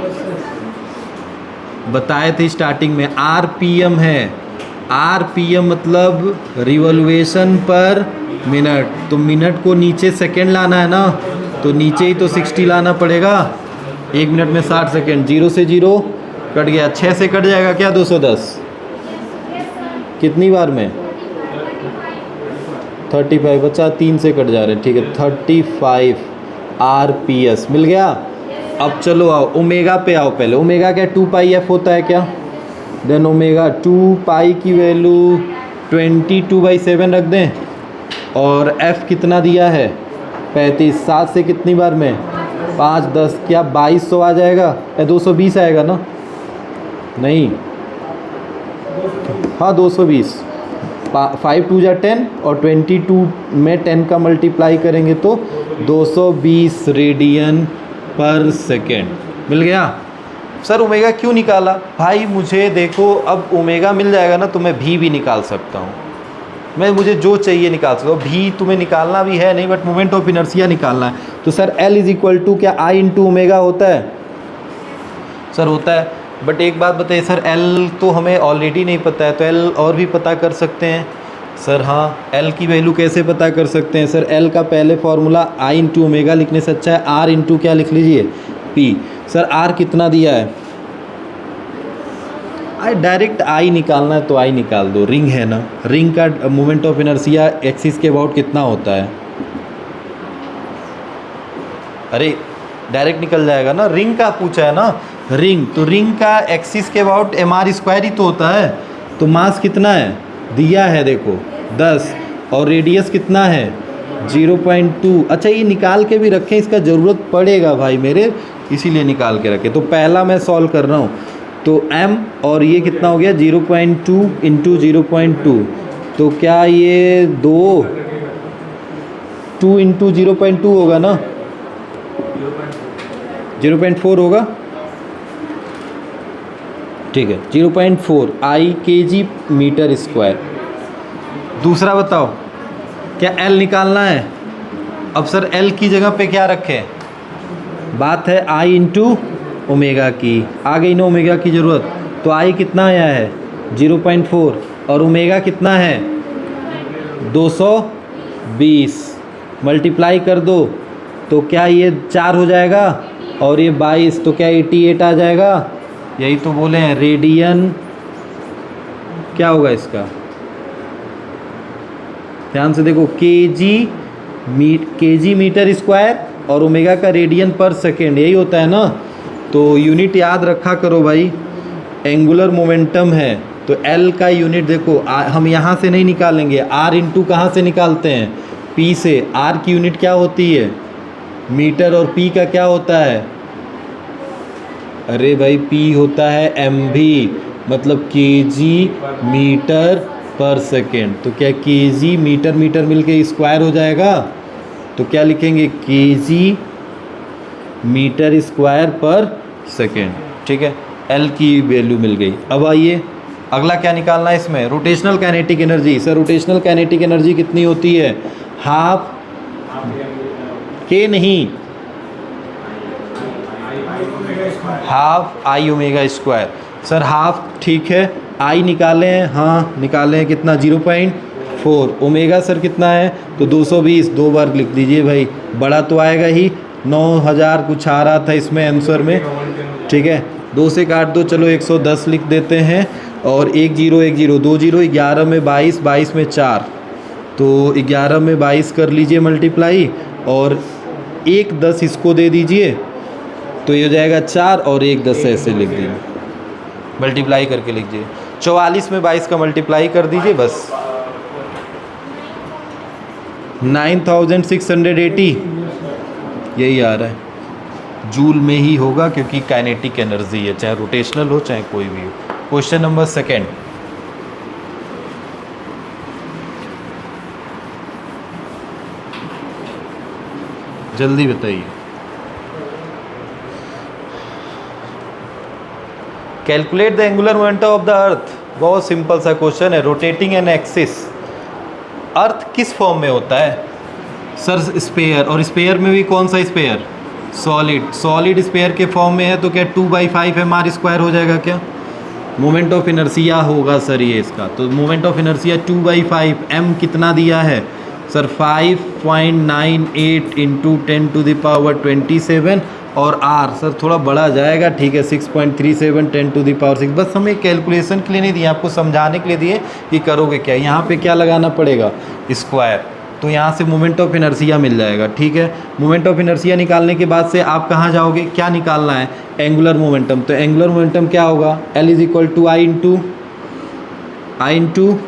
बताए थे स्टार्टिंग में, आरपीएम है। आरपीएम मतलब रिवॉल्यूशन पर मिनट, तो मिनट को नीचे सेकंड लाना है ना, तो नीचे ही तो 60 लाना पड़ेगा। 1 मिनट में 60 सेकंड, 0 से 0 कट गया, 6 से कट जाएगा क्या? 210। कितनी बार में? 35 बच्चा, 3 से कट जा रहे हैं, ठीक है। 35 आरपीएस मिल गया। अब चलो आओ ओमेगा पे आओ। पहले ओमेगा क्या 2πf होता है क्या? देन ओमेगा 2π की वैल्यू 22/7 रख दें, और f कितना दिया है? 35। 7 से कितनी बार में? 5 10 क्या 2200 आ जाएगा या 220 आएगा ना? नहीं, हाँ 220। 5 2 जा 10 और 22 में 10 का मल्टीप्लाई करेंगे तो 220 रेडियन पर सेकेंड मिल गया। सर ओमेगा क्यों निकाला? भाई मुझे देखो, अब ओमेगा मिल जाएगा ना तो मैं भी निकाल सकता हूँ। मुझे जो चाहिए निकाल सकता हूँ। भी तुम्हें निकालना भी है नहीं, बट मोमेंट ऑफ इनर्शिया निकालना है। तो सर L = क्या I × ओमेगा होता है? सर होता है, बट एक बात बताइए सर, L तो हमें ऑलरेडी नहीं पता है, तो L और भी पता कर सकते हैं। सर हाँ, L की वैल्यू कैसे पता कर सकते हैं सर? L का पहले फॉर्मूला I इंटू ओमेगा लिखने से अच्छा है R इंटू क्या लिख लीजिए, P। सर R कितना दिया है? डायरेक्ट I निकालना है तो I निकाल दो, रिंग है ना। रिंग का मोमेंट ऑफ इनर्शिया एक्सिस के अबाउट कितना होता है? अरे डायरेक्ट निकल जाएगा ना, रिंग का पूछा है ना। रिंग, तो रिंग का एक्सिस के अबाउट mr² ही तो होता है। तो मास कितना है दिया है, देखो 10, और रेडियस कितना है 0.2। अच्छा ये निकाल के भी रखें, इसका ज़रूरत पड़ेगा भाई मेरे, इसीलिए निकाल के रखें। तो पहला मैं सॉल्व कर रहा हूँ, तो m और ये कितना हो गया 0.2 इंटू 0.2, तो क्या ये 2 इंटू 0.2 होगा ना, 0.4 होगा, ठीक है 0.4 I kg मीटर स्क्वायर। दूसरा बताओ, क्या L निकालना है? अब सर L की जगह पे क्या रखें? बात है I इंटू ओमेगा की, आ गई ना ओमेगा की ज़रूरत। तो I कितना आया है 0.4, और ओमेगा कितना है 220, मल्टीप्लाई कर दो तो क्या ये 4 हो जाएगा, और ये 22, तो क्या 88 आ जाएगा। यही तो बोले हैं, रेडियन क्या होगा इसका, ध्यान से देखो, केजी मीटर स्क्वायर और ओमेगा का रेडियन पर सेकेंड, यही होता है ना। तो यूनिट याद रखा करो भाई, एंगुलर मोमेंटम है तो L का यूनिट देखो, हम यहाँ से नहीं निकालेंगे, R इंटू कहाँ से निकालते हैं, P से। R की यूनिट क्या होती है मीटर, और P का क्या होता है, अरे भाई P होता है MV, मतलब केजी मीटर पर सेकेंड। तो क्या केजी मीटर मीटर मिलके स्क्वायर हो जाएगा, तो क्या लिखेंगे केजी मीटर स्क्वायर पर सेकेंड, ठीक है। L की वैल्यू मिल गई। अब आइए अगला क्या निकालना है इसमें, rotational kinetic energy. Sir rotational kinetic energy कितनी होती है, हाफ के नहीं, half I omega square. Sir half ठीक है, I निकाले हैं, हाँ निकाले हैं, कितना 0.4। ओमेगा सर कितना है, तो 220, 2 बार लिख दीजिए भाई, बड़ा तो आएगा ही, 9000 कुछ आ रहा था इसमें आंसर में, ठीक है। 2 से काट दो, चलो 110 लिख देते हैं, और 1 0 1 0 2 0, 11 में 22, 22 में 4, तो 11 में 22 कर लीजिए मल्टीप्लाई, और 1 10 इसको दे दीजिए, तो ये हो जाएगा 4, और 1 10 ऐसे लिख दीजिए, मल्टीप्लाई करके लिख दीजिए। 44 में 22 का मल्टीप्लाई कर दीजिए, बस 9680 यही आ रहा है। जूल में ही होगा क्योंकि काइनेटिक एनर्जी है, चाहे रोटेशनल हो चाहे कोई भी हो। क्वेश्चन नंबर 2, जल्दी बताइए। Calculate the angular momentum of the earth. बहुत सिंपल सा क्वेश्चन है, रोटेटिंग एन एक्सिस। अर्थ किस फॉर्म में होता है सर, स्पेयर, और स्पेयर में भी कौन सा स्पेयर, सॉलिड। सॉलिड स्पेयर के फॉर्म में है तो क्या 2/5 mr² हो जाएगा क्या, मोमेंट ऑफ इनर्शिया होगा सर ये इसका। तो मोमेंट ऑफ इनर्शिया 2/5, m कितना दिया है सर 5.98 इंटू 10⁻27, और r सर थोड़ा बड़ा जाएगा, ठीक है 6.37 10⁻6। बस हमें कैलकुलेशन के लिए नहीं दिए, आपको समझाने के लिए दिए कि करोगे क्या। यहाँ पे क्या लगाना पड़ेगा, स्क्वायर, तो यहाँ से मोमेंट ऑफ इनर्शिया मिल जाएगा, ठीक है। मोमेंट ऑफ इनर्शिया निकालने के बाद से आप कहाँ जाओगे, क्या निकालना है, एंगुलर मोमेंटम। तो एंगुलर मोमेंटम क्या होगा, L = I इंटू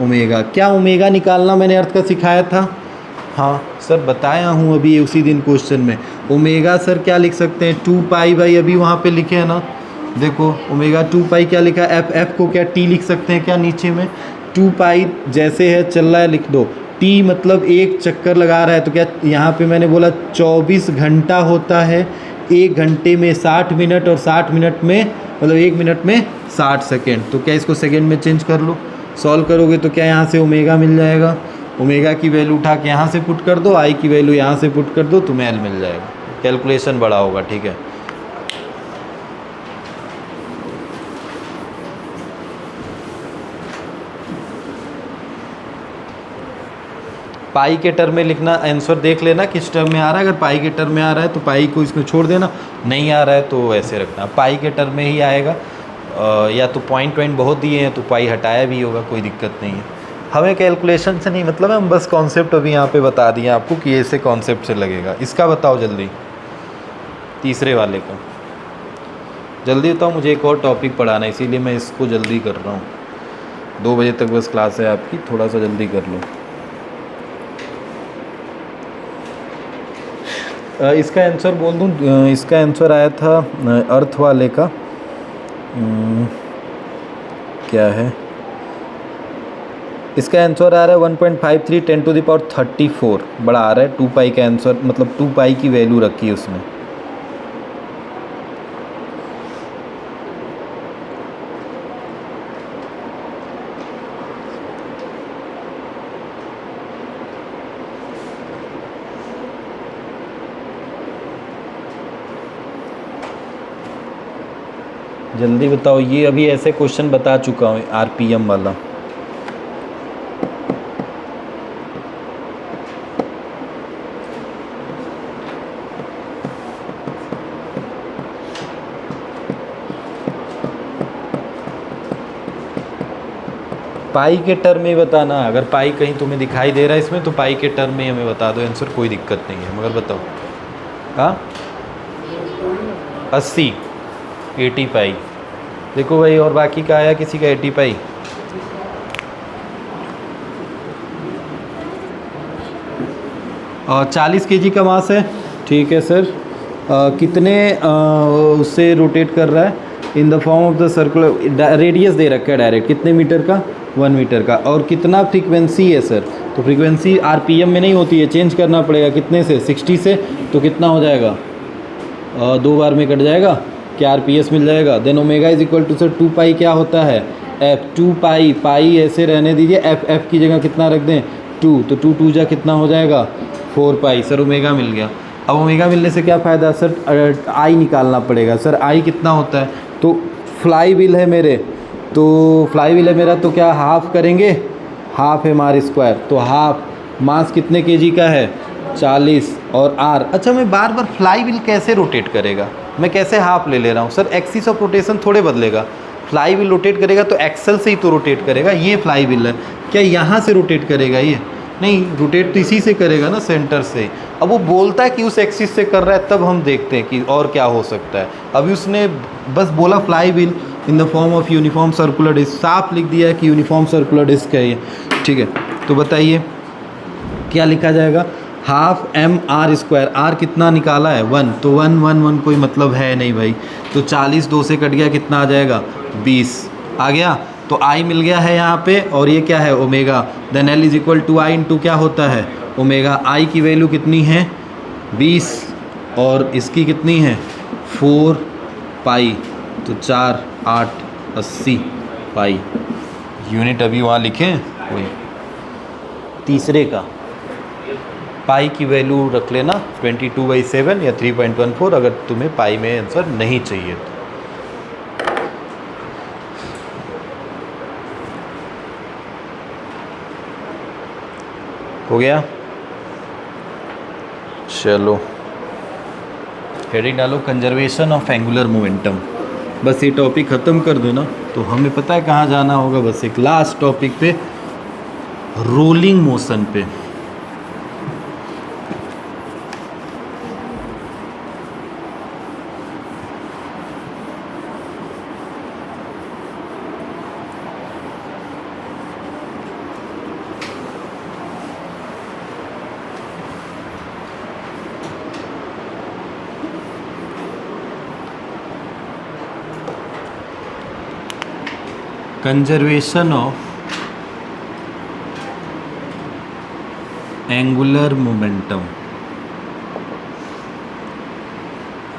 ओमेगा। क्या ओमेगा निकालना मैंने अर्थ का सिखाया था, हाँ सर बताया हूँ अभी उसी दिन क्वेश्चन में। ओमेगा सर क्या लिख सकते हैं 2π भाई, अभी वहाँ पे लिखे हैं ना, देखो ओमेगा 2π क्या लिखा है, f को क्या t लिख सकते हैं क्या, नीचे में 2π जैसे है चल रहा है लिख दो, t मतलब एक चक्कर लगा रहा है, तो क्या यहाँ पे मैंने बोला 24 घंटा होता है, 1 घंटे में 60 मिनट, और 60 मिनट में मतलब 1 मिनट में 60 सेकेंड। तो क्या इसको सेकेंड में चेंज कर लो, सॉल्व करोगे तो क्या यहाँ से ओमेगा मिल जाएगा, ओमेगा की वैल्यू उठा के यहाँ से पुट कर दो, आई की वैल्यू यहाँ से पुट कर दो, तुम्हें एल मिल जाएगा। कैलकुलेशन बड़ा होगा, ठीक है। पाई के टर्म में लिखना, आंसर देख लेना किस टर्म में आ रहा है। अगर पाई के टर्म में आ रहा है तो पाई को इसमें छोड़ देना, नहीं आ रहा है तो ऐसे रखना, पाई के टर्म में ही आएगा। या तो पॉइंट बहुत दिए हैं तो पाई हटाया भी होगा, कोई दिक्कत नहीं है। हमें कैलकुलेशन से नहीं मतलब है, हम बस कॉन्सेप्ट अभी यहाँ पे बता दिए आपको कि ऐसे कॉन्सेप्ट से लगेगा। इसका बताओ जल्दी, तीसरे वाले का जल्दी बताओ, मुझे एक और टॉपिक पढ़ाना है इसीलिए मैं इसको जल्दी कर रहा हूँ। 2 बजे तक बस क्लास है आपकी, थोड़ा सा जल्दी कर लो। इसका आंसर बोल दूँ, इसका आंसर आया था अर्थ वाले का, क्या है इसका आंसर आ रहा है 1.53 10⁻34 बड़ा आ रहा है। 2 पाई का आंसर मतलब 2 पाई की वैल्यू रखी है उसने। जल्दी बताओ, ये अभी ऐसे क्वेश्चन बता चुका हूँ आरपीएम वाला। पाई के टर्म में बताना, अगर पाई कहीं तुम्हें दिखाई दे रहा है इसमें तो पाई के टर्म में हमें बता दो आंसर, कोई दिक्कत नहीं है। मगर बताओ, हाँ 80 पाई, देखो भाई, और बाकी का आया किसी का 80 पाई? और 40 kg का मास है, ठीक है सर। कितने उससे रोटेट कर रहा है? In the form of the circular, radius दे रखा है डायरेक्ट, कितने मीटर का? 1 मीटर का। और कितना फ्रीक्वेंसी है सर? तो फ्रीक्वेंसी आरपीएम में नहीं होती है, चेंज करना पड़ेगा। कितने से? 60 से। तो कितना हो जाएगा? 2 बार में कट जाएगा, क्या आरपीएस मिल जाएगा। Then omega is equal to sir 2 pi क्या होता है? एफ। 2 पाई, पाई ऐसे रहने दीजिए, एफ की जगह कितना रख दें? 2, तो 2 2 जा कितना हो जाएगा? 4 पाई। सर ओमेगा मिल गया। अब ओमेगा मिलने से क्या फ़ायदा सर? आई निकालना पड़ेगा। सर आई कितना होता है? तो फ्लाई व्हील है मेरे, तो फ्लाई व्हील है मेरा, तो क्या हाफ करेंगे? हाफ है मार स्क्वायर, तो हाफ। मास कितने केजी का है? 40। और आर, अच्छा मैं बार बार फ्लाई व्हील कैसे रोटेट करेगा? मैं कैसे हाफ ले ले रहा हूँ? सर एक्सिस ऑफ रोटेशन थोड़े बदलेगा। फ्लाई व्हील रोटेट करेगा तो एक्सल से ही तो रोटेट करेगा। ये फ्लाई व्हील है, क्या यहाँ से रोटेट करेगा? ये नहीं, रोटेट तो इसी से करेगा ना, सेंटर से। अब वो बोलता है कि उस एक्सिस से कर रहा है, तब हम देखते हैं कि और क्या हो सकता है। अभी उसने बस बोला flywheel in the form of uniform circular disc, साफ लिख दिया है कि यूनिफॉर्म सर्कुलर डिस्क है ये, ठीक है। तो बताइए क्या लिखा जाएगा? Half M R square. R कितना निकाला है? 1, तो 1 1 1 कोई मतलब है नहीं भाई। तो 40 2 से कट गया, कितना आ जाएगा? 20 आ गया। तो आई मिल गया है यहाँ पे, और ये क्या है? Omega. Then L is equal to I into क्या होता है? ओमेगा। आई की वैल्यू कितनी है? 20, और इसकी कितनी है? 4 पाई। तो 4 8 80 पाई। यूनिट अभी वहाँ लिखें कोई? तीसरे का पाई की वैल्यू रख लेना 22/7 या 3.14, अगर तुम्हें पाई में आंसर नहीं चाहिए तो। हो गया? चलो हेडिंग डालो, कंजर्वेशन ऑफ एंगुलर मोमेंटम। बस ये टॉपिक ख़त्म कर दो ना, तो हमें पता है कहाँ जाना होगा। बस एक लास्ट टॉपिक पे, रोलिंग मोशन पे। कंजर्वेशन ऑफ एंगुलर मोमेंटम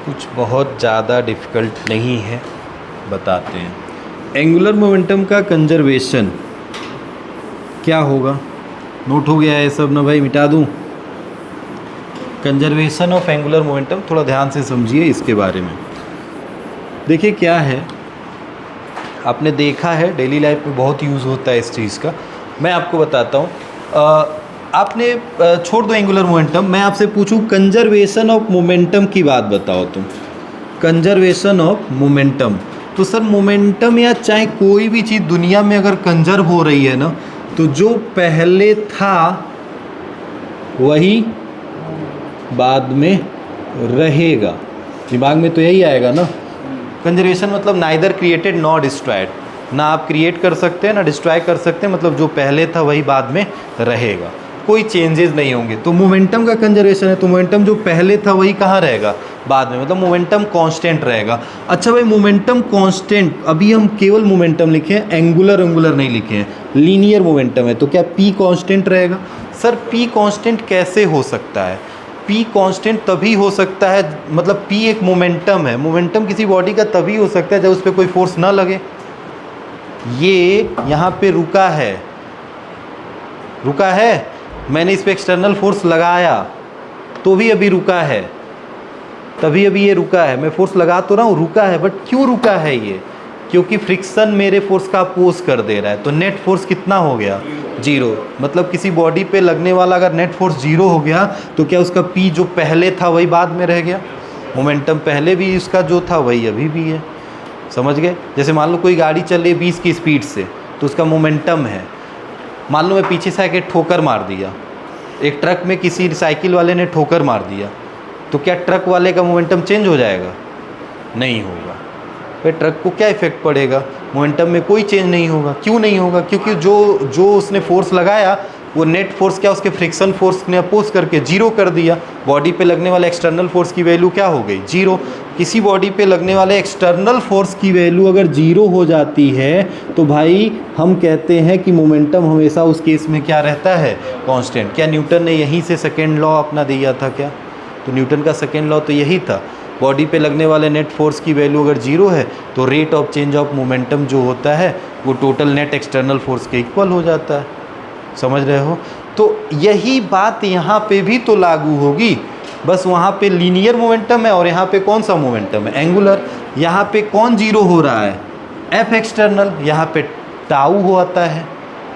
कुछ बहुत ज़्यादा डिफ़िकल्ट नहीं है, बताते हैं। एंगुलर मोमेंटम का कंजर्वेशन क्या होगा? नोट हो गया है सब ना भाई? मिटा दूं? कंजर्वेशन ऑफ एंगुलर मोमेंटम थोड़ा ध्यान से समझिए इसके बारे में। देखिए क्या है, आपने देखा है डेली लाइफ में बहुत यूज़ होता है इस चीज़ का। मैं आपको बताता हूँ। आपने छोड़ दो एंगुलर मोमेंटम, मैं आपसे पूछूं कंजर्वेशन ऑफ मोमेंटम की बात बताओ तुम। कंजर्वेशन ऑफ मोमेंटम, तो सर मोमेंटम या चाहे कोई भी चीज़ दुनिया में अगर कंजर्व हो रही है ना, तो जो पहले था वही बाद में रहेगा। दिमाग में तो यही आएगा ना। कंजर्वेशन मतलब नाइदर क्रिएटेड नॉट डिस्ट्रॉयड, ना आप क्रिएट कर सकते हैं ना डिस्ट्रॉय कर सकते हैं, मतलब जो पहले था वही बाद में रहेगा, कोई चेंजेस नहीं होंगे। तो मोमेंटम का कंजर्वेशन है, तो मोमेंटम जो पहले था वही कहाँ रहेगा, बाद में, मतलब मोमेंटम कांस्टेंट रहेगा। अच्छा भाई मोमेंटम कांस्टेंट, अभी हम केवल मोमेंटम लिखे हैं, एंगुलर नहीं लिखे हैं, लीनियर मोमेंटम है, तो क्या पी कांस्टेंट रहेगा? सर पी कांस्टेंट कैसे हो सकता है? पी कांस्टेंट तभी हो सकता है, मतलब पी एक मोमेंटम है, मोमेंटम किसी बॉडी का तभी हो सकता है जब उस पर कोई फोर्स ना लगे। ये यहाँ पे रुका है, मैंने इस पर एक्सटर्नल फोर्स लगाया तो भी अभी रुका है, तभी अभी ये रुका है। मैं फोर्स लगा तो रहा हूँ, रुका है, बट क्यों रुका है ये? क्योंकि फ्रिक्शन मेरे फोर्स का अपोज कर दे रहा है। तो नेट फोर्स कितना हो गया? 0। मतलब किसी बॉडी पे लगने वाला अगर नेट फोर्स 0 हो गया तो क्या उसका पी जो पहले था वही बाद में रह गया? मोमेंटम पहले भी उसका जो था वही अभी भी है। समझ गए? जैसे मान लो कोई गाड़ी चल रही 20 की स्पीड से, तो उसका मोमेंटम है। मान लो मैं पीछे से आके ठोकर मार दिया, एक ट्रक में किसी साइकिल वाले ने ठोकर मार दिया, तो क्या ट्रक वाले का मोमेंटम चेंज हो जाएगा? नहीं होगा। फिर ट्रक को क्या इफेक्ट पड़ेगा? मोमेंटम में कोई चेंज नहीं होगा। क्यों नहीं होगा? क्योंकि जो उसने फोर्स लगाया वो नेट फोर्स क्या उसके फ्रिक्शन फोर्स ने अपोज करके 0 कर दिया। बॉडी पे लगने वाले एक्सटर्नल फोर्स की वैल्यू क्या हो गई? 0। किसी बॉडी पे लगने वाले एक्सटर्नल फोर्स की वैल्यू अगर 0 हो जाती है तो भाई हम कहते हैं कि मोमेंटम हमेशा उस केस में क्या रहता है? कांस्टेंट। क्या न्यूटन ने यहीं से सेकेंड लॉ अपना दिया था क्या? तो न्यूटन का सेकेंड लॉ तो यही था, बॉडी पे लगने वाले नेट फोर्स की वैल्यू अगर 0 है तो rate of change of momentum जो होता है वो टोटल नेट एक्सटर्नल फोर्स के इक्वल हो जाता है। समझ रहे हो? तो यही बात यहाँ पे भी तो लागू होगी, बस वहाँ पे लीनियर मोमेंटम है और यहाँ पे कौन सा मोमेंटम है? एंगुलर। यहाँ पे कौन 0 हो रहा है? F external. यहाँ पे टाउ होता है,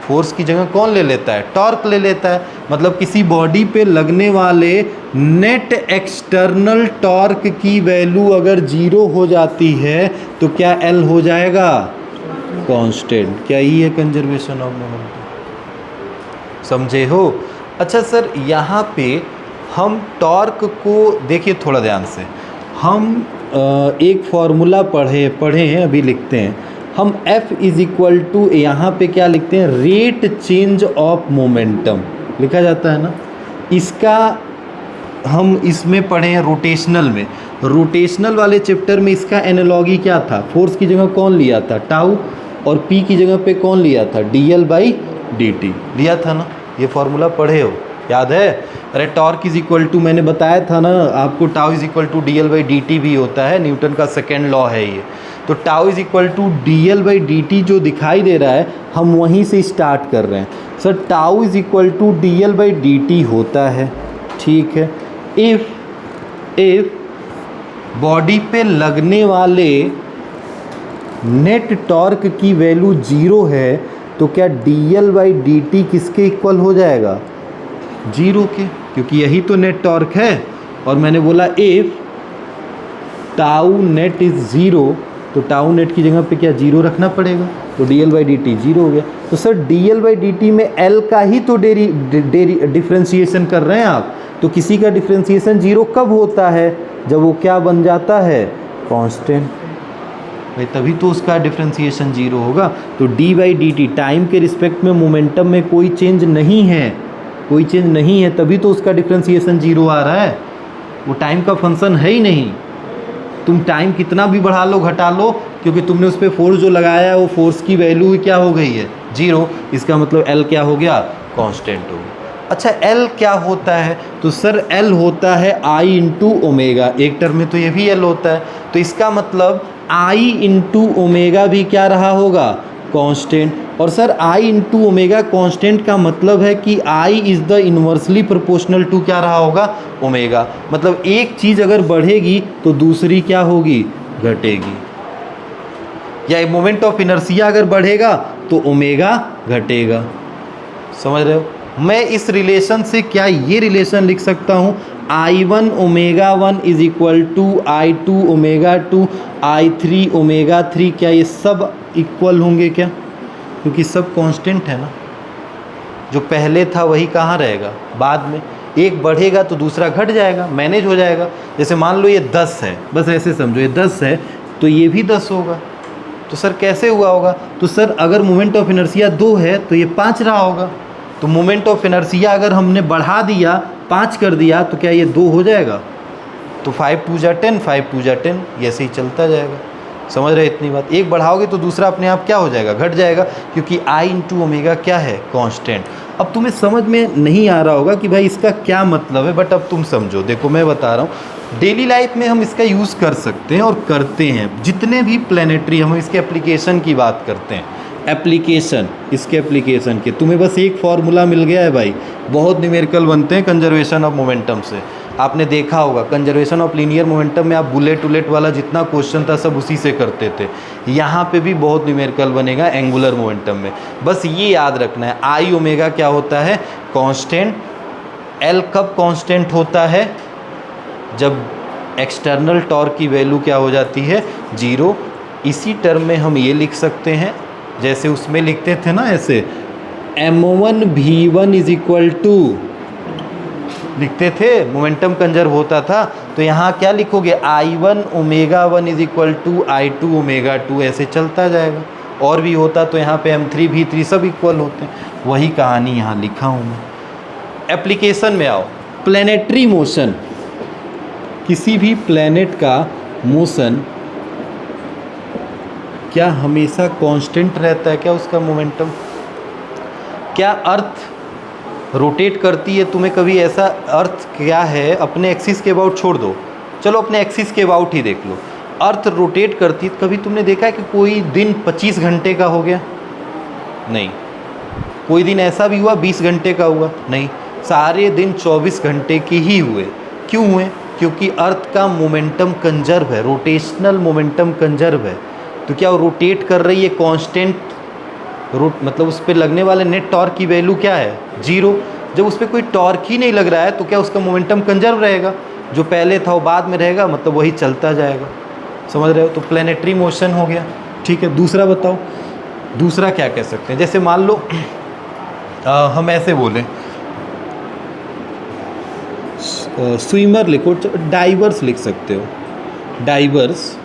फोर्स की जगह कौन ले लेता है? टॉर्क ले लेता है। मतलब किसी बॉडी पे लगने वाले नेट एक्सटर्नल टॉर्क की वैल्यू अगर 0 हो जाती है तो क्या एल हो जाएगा? कांस्टेंट। क्या ये है कंजर्वेशन ऑफ मोमेंटम? समझे हो? अच्छा सर यहाँ पे हम टॉर्क को देखिए थोड़ा ध्यान से, हम एक फॉर्मूला पढ़े हैं, अभी लिखते हैं हम F इज इक्वल टू, यहाँ पे क्या लिखते हैं? रेट चेंज ऑफ मोमेंटम लिखा जाता है ना। इसका हम इसमें पढ़े हैं रोटेशनल में, रोटेशनल वाले चैप्टर में इसका एनालॉगी क्या था? फोर्स की जगह कौन लिया था? टाउ, और P की जगह पे कौन लिया था? dl/dt लिया था ना। ये फॉर्मूला पढ़े हो, याद है? अरे टॉर्क इज इक्वल टू, मैंने बताया था ना आपको, tau is equal to dl/dt भी होता है, न्यूटन का सेकेंड लॉ है ये। तो tau is equal to dl/dt जो दिखाई दे रहा है हम वहीं से स्टार्ट कर रहे हैं। Sir tau is equal to dl/dt होता है, ठीक है। इफ बॉडी पे लगने वाले नेट टॉर्क की वैल्यू 0 है तो क्या dl/dt किसके इक्वल हो जाएगा? 0 के, क्योंकि यही तो नेट टॉर्क है। और मैंने बोला इफ टाउ नेट इज 0 तो टाउ नेट की जगह पे क्या 0 रखना पड़ेगा, तो dl/dt 0 हो गया। तो सर dl/dt में L का ही तो डिफ्रेंशिएशन कर रहे हैं आप, तो किसी का डिफ्रेंशिएशन 0 कब होता है? जब वो क्या बन जाता है? कांस्टेंट भाई, तभी तो उसका डिफ्रेंशिएशन 0 होगा। तो d/dt टाइम के रिस्पेक्ट में मोमेंटम में कोई चेंज नहीं है, कोई चेंज नहीं है, तभी तो उसका डिफ्रेंशिएशन 0 आ रहा है। वो टाइम का फंक्शन है ही नहीं। तुम टाइम कितना भी बढ़ा लो घटा लो, क्योंकि तुमने उस पर फोर्स जो लगाया है वो फोर्स की वैल्यू क्या हो गई है? 0। इसका मतलब L क्या हो गया? कांस्टेंट हो गया। अच्छा L क्या होता है? तो सर L होता है I इंटू ओमेगा, एक टर्म में तो ये भी L होता है, तो इसका मतलब I इंटू ओमेगा भी क्या रहा होगा? कांस्टेंट। और sir I into omega constant का मतलब है कि I is the inversely proportional to क्या रहा होगा? ओमेगा। मतलब एक चीज़ अगर बढ़ेगी तो दूसरी क्या होगी? घटेगी। या मोमेंट ऑफ इनर्शिया अगर बढ़ेगा तो ओमेगा घटेगा। समझ रहे हो? मैं इस रिलेशन से क्या ये रिलेशन लिख सकता हूँ, I1 omega 1 is equal to I2 omega 2 I3 omega 3, क्या ये सब इक्वल होंगे क्या? क्योंकि सब कांस्टेंट है ना, जो पहले था वही कहाँ रहेगा, बाद में एक बढ़ेगा तो दूसरा घट जाएगा, मैनेज हो जाएगा। जैसे मान लो ये 10 है, बस ऐसे समझो ये 10 है तो ये भी 10 होगा। तो सर कैसे हुआ होगा? तो सर अगर मोमेंट ऑफ इनर्शिया 2 है तो ये 5 रहा होगा। तो मोमेंट ऑफ इनर्शिया अगर हमने बढ़ा दिया, 5 कर दिया, तो क्या ये 2 हो जाएगा? तो 5 2 जा 10, 5 2 जा 10, ऐसे ही चलता जाएगा। समझ रहे इतनी बात? एक बढ़ाओगे तो दूसरा अपने आप क्या हो जाएगा, घट जाएगा, क्योंकि I इंटू ओमेगा क्या है, कांस्टेंट। अब तुम्हें समझ में नहीं आ रहा होगा कि भाई इसका क्या मतलब है, बट अब तुम समझो। देखो मैं बता रहा हूँ, डेली लाइफ में हम इसका यूज़ कर सकते हैं और करते हैं। जितने भी प्लानिटरी, हम इसके एप्लीकेशन की बात करते हैं, एप्लीकेशन, इसके एप्लीकेशन के, तुम्हें बस एक फार्मूला मिल गया है भाई, बहुत न्यूमेरिकल बनते हैं कंजर्वेशन ऑफ मोमेंटम से। आपने देखा होगा कंजर्वेशन ऑफ लीनियर मोमेंटम में आप बुलेट उलेट वाला जितना क्वेश्चन था सब उसी से करते थे। यहाँ पे भी बहुत न्यूमेरिकल बनेगा एंगुलर मोमेंटम में। बस ये याद रखना है, आई ओमेगा क्या होता है, कांस्टेंट। एल कब कांस्टेंट होता है, जब एक्सटर्नल टॉर्क की वैल्यू क्या हो जाती है, 0। इसी टर्म में हम ये लिख सकते हैं, जैसे उसमें लिखते थे ना ऐसे, m1 v1 is equal to, लिखते थे, मोमेंटम कंजर्व होता था, तो यहाँ क्या लिखोगे, I1 omega 1 is equal to I2 omega 2, ऐसे चलता जाएगा। और भी होता तो यहाँ पे M3 V3 सब इक्वल होते हैं। वही कहानी यहाँ लिखा हूँ मैं। एप्लीकेशन में आओ, प्लैनेटरी मोशन, किसी भी प्लैनेट का मोशन क्या हमेशा कांस्टेंट रहता है क्या, उसका मोमेंटम? क्या अर्थ रोटेट करती है? तुम्हें कभी ऐसा, अर्थ क्या है, अपने एक्सिस के अबाउट छोड़ दो, चलो अपने एक्सिस के अबाउट ही देख लो, अर्थ रोटेट करती, कभी तुमने देखा है कि कोई दिन 25 घंटे का हो गया? नहीं। कोई दिन ऐसा भी हुआ 20 घंटे का हुआ? नहीं। सारे दिन 24 घंटे के ही हुए। क्यों हुए? क्योंकि अर्थ का मोमेंटम कंजर्व है, रोटेशनल मोमेंटम कंजर्व है। तो क्या वो रोटेट कर रही है कांस्टेंट, मतलब उस पर लगने वाले नेट टॉर्क की वैल्यू क्या है, 0। जब उस पर कोई टॉर्क ही नहीं लग रहा है तो क्या उसका मोमेंटम कंजर्व रहेगा? जो पहले था वो बाद में रहेगा, मतलब वही चलता जाएगा। समझ रहे हो? तो प्लैनेटरी मोशन हो गया। ठीक है, दूसरा बताओ, दूसरा क्या कह सकते हैं? जैसे मान लो हम ऐसे बोलें, स्विमर लिखो, डाइवर्स लिख सकते हो, डाइवर्स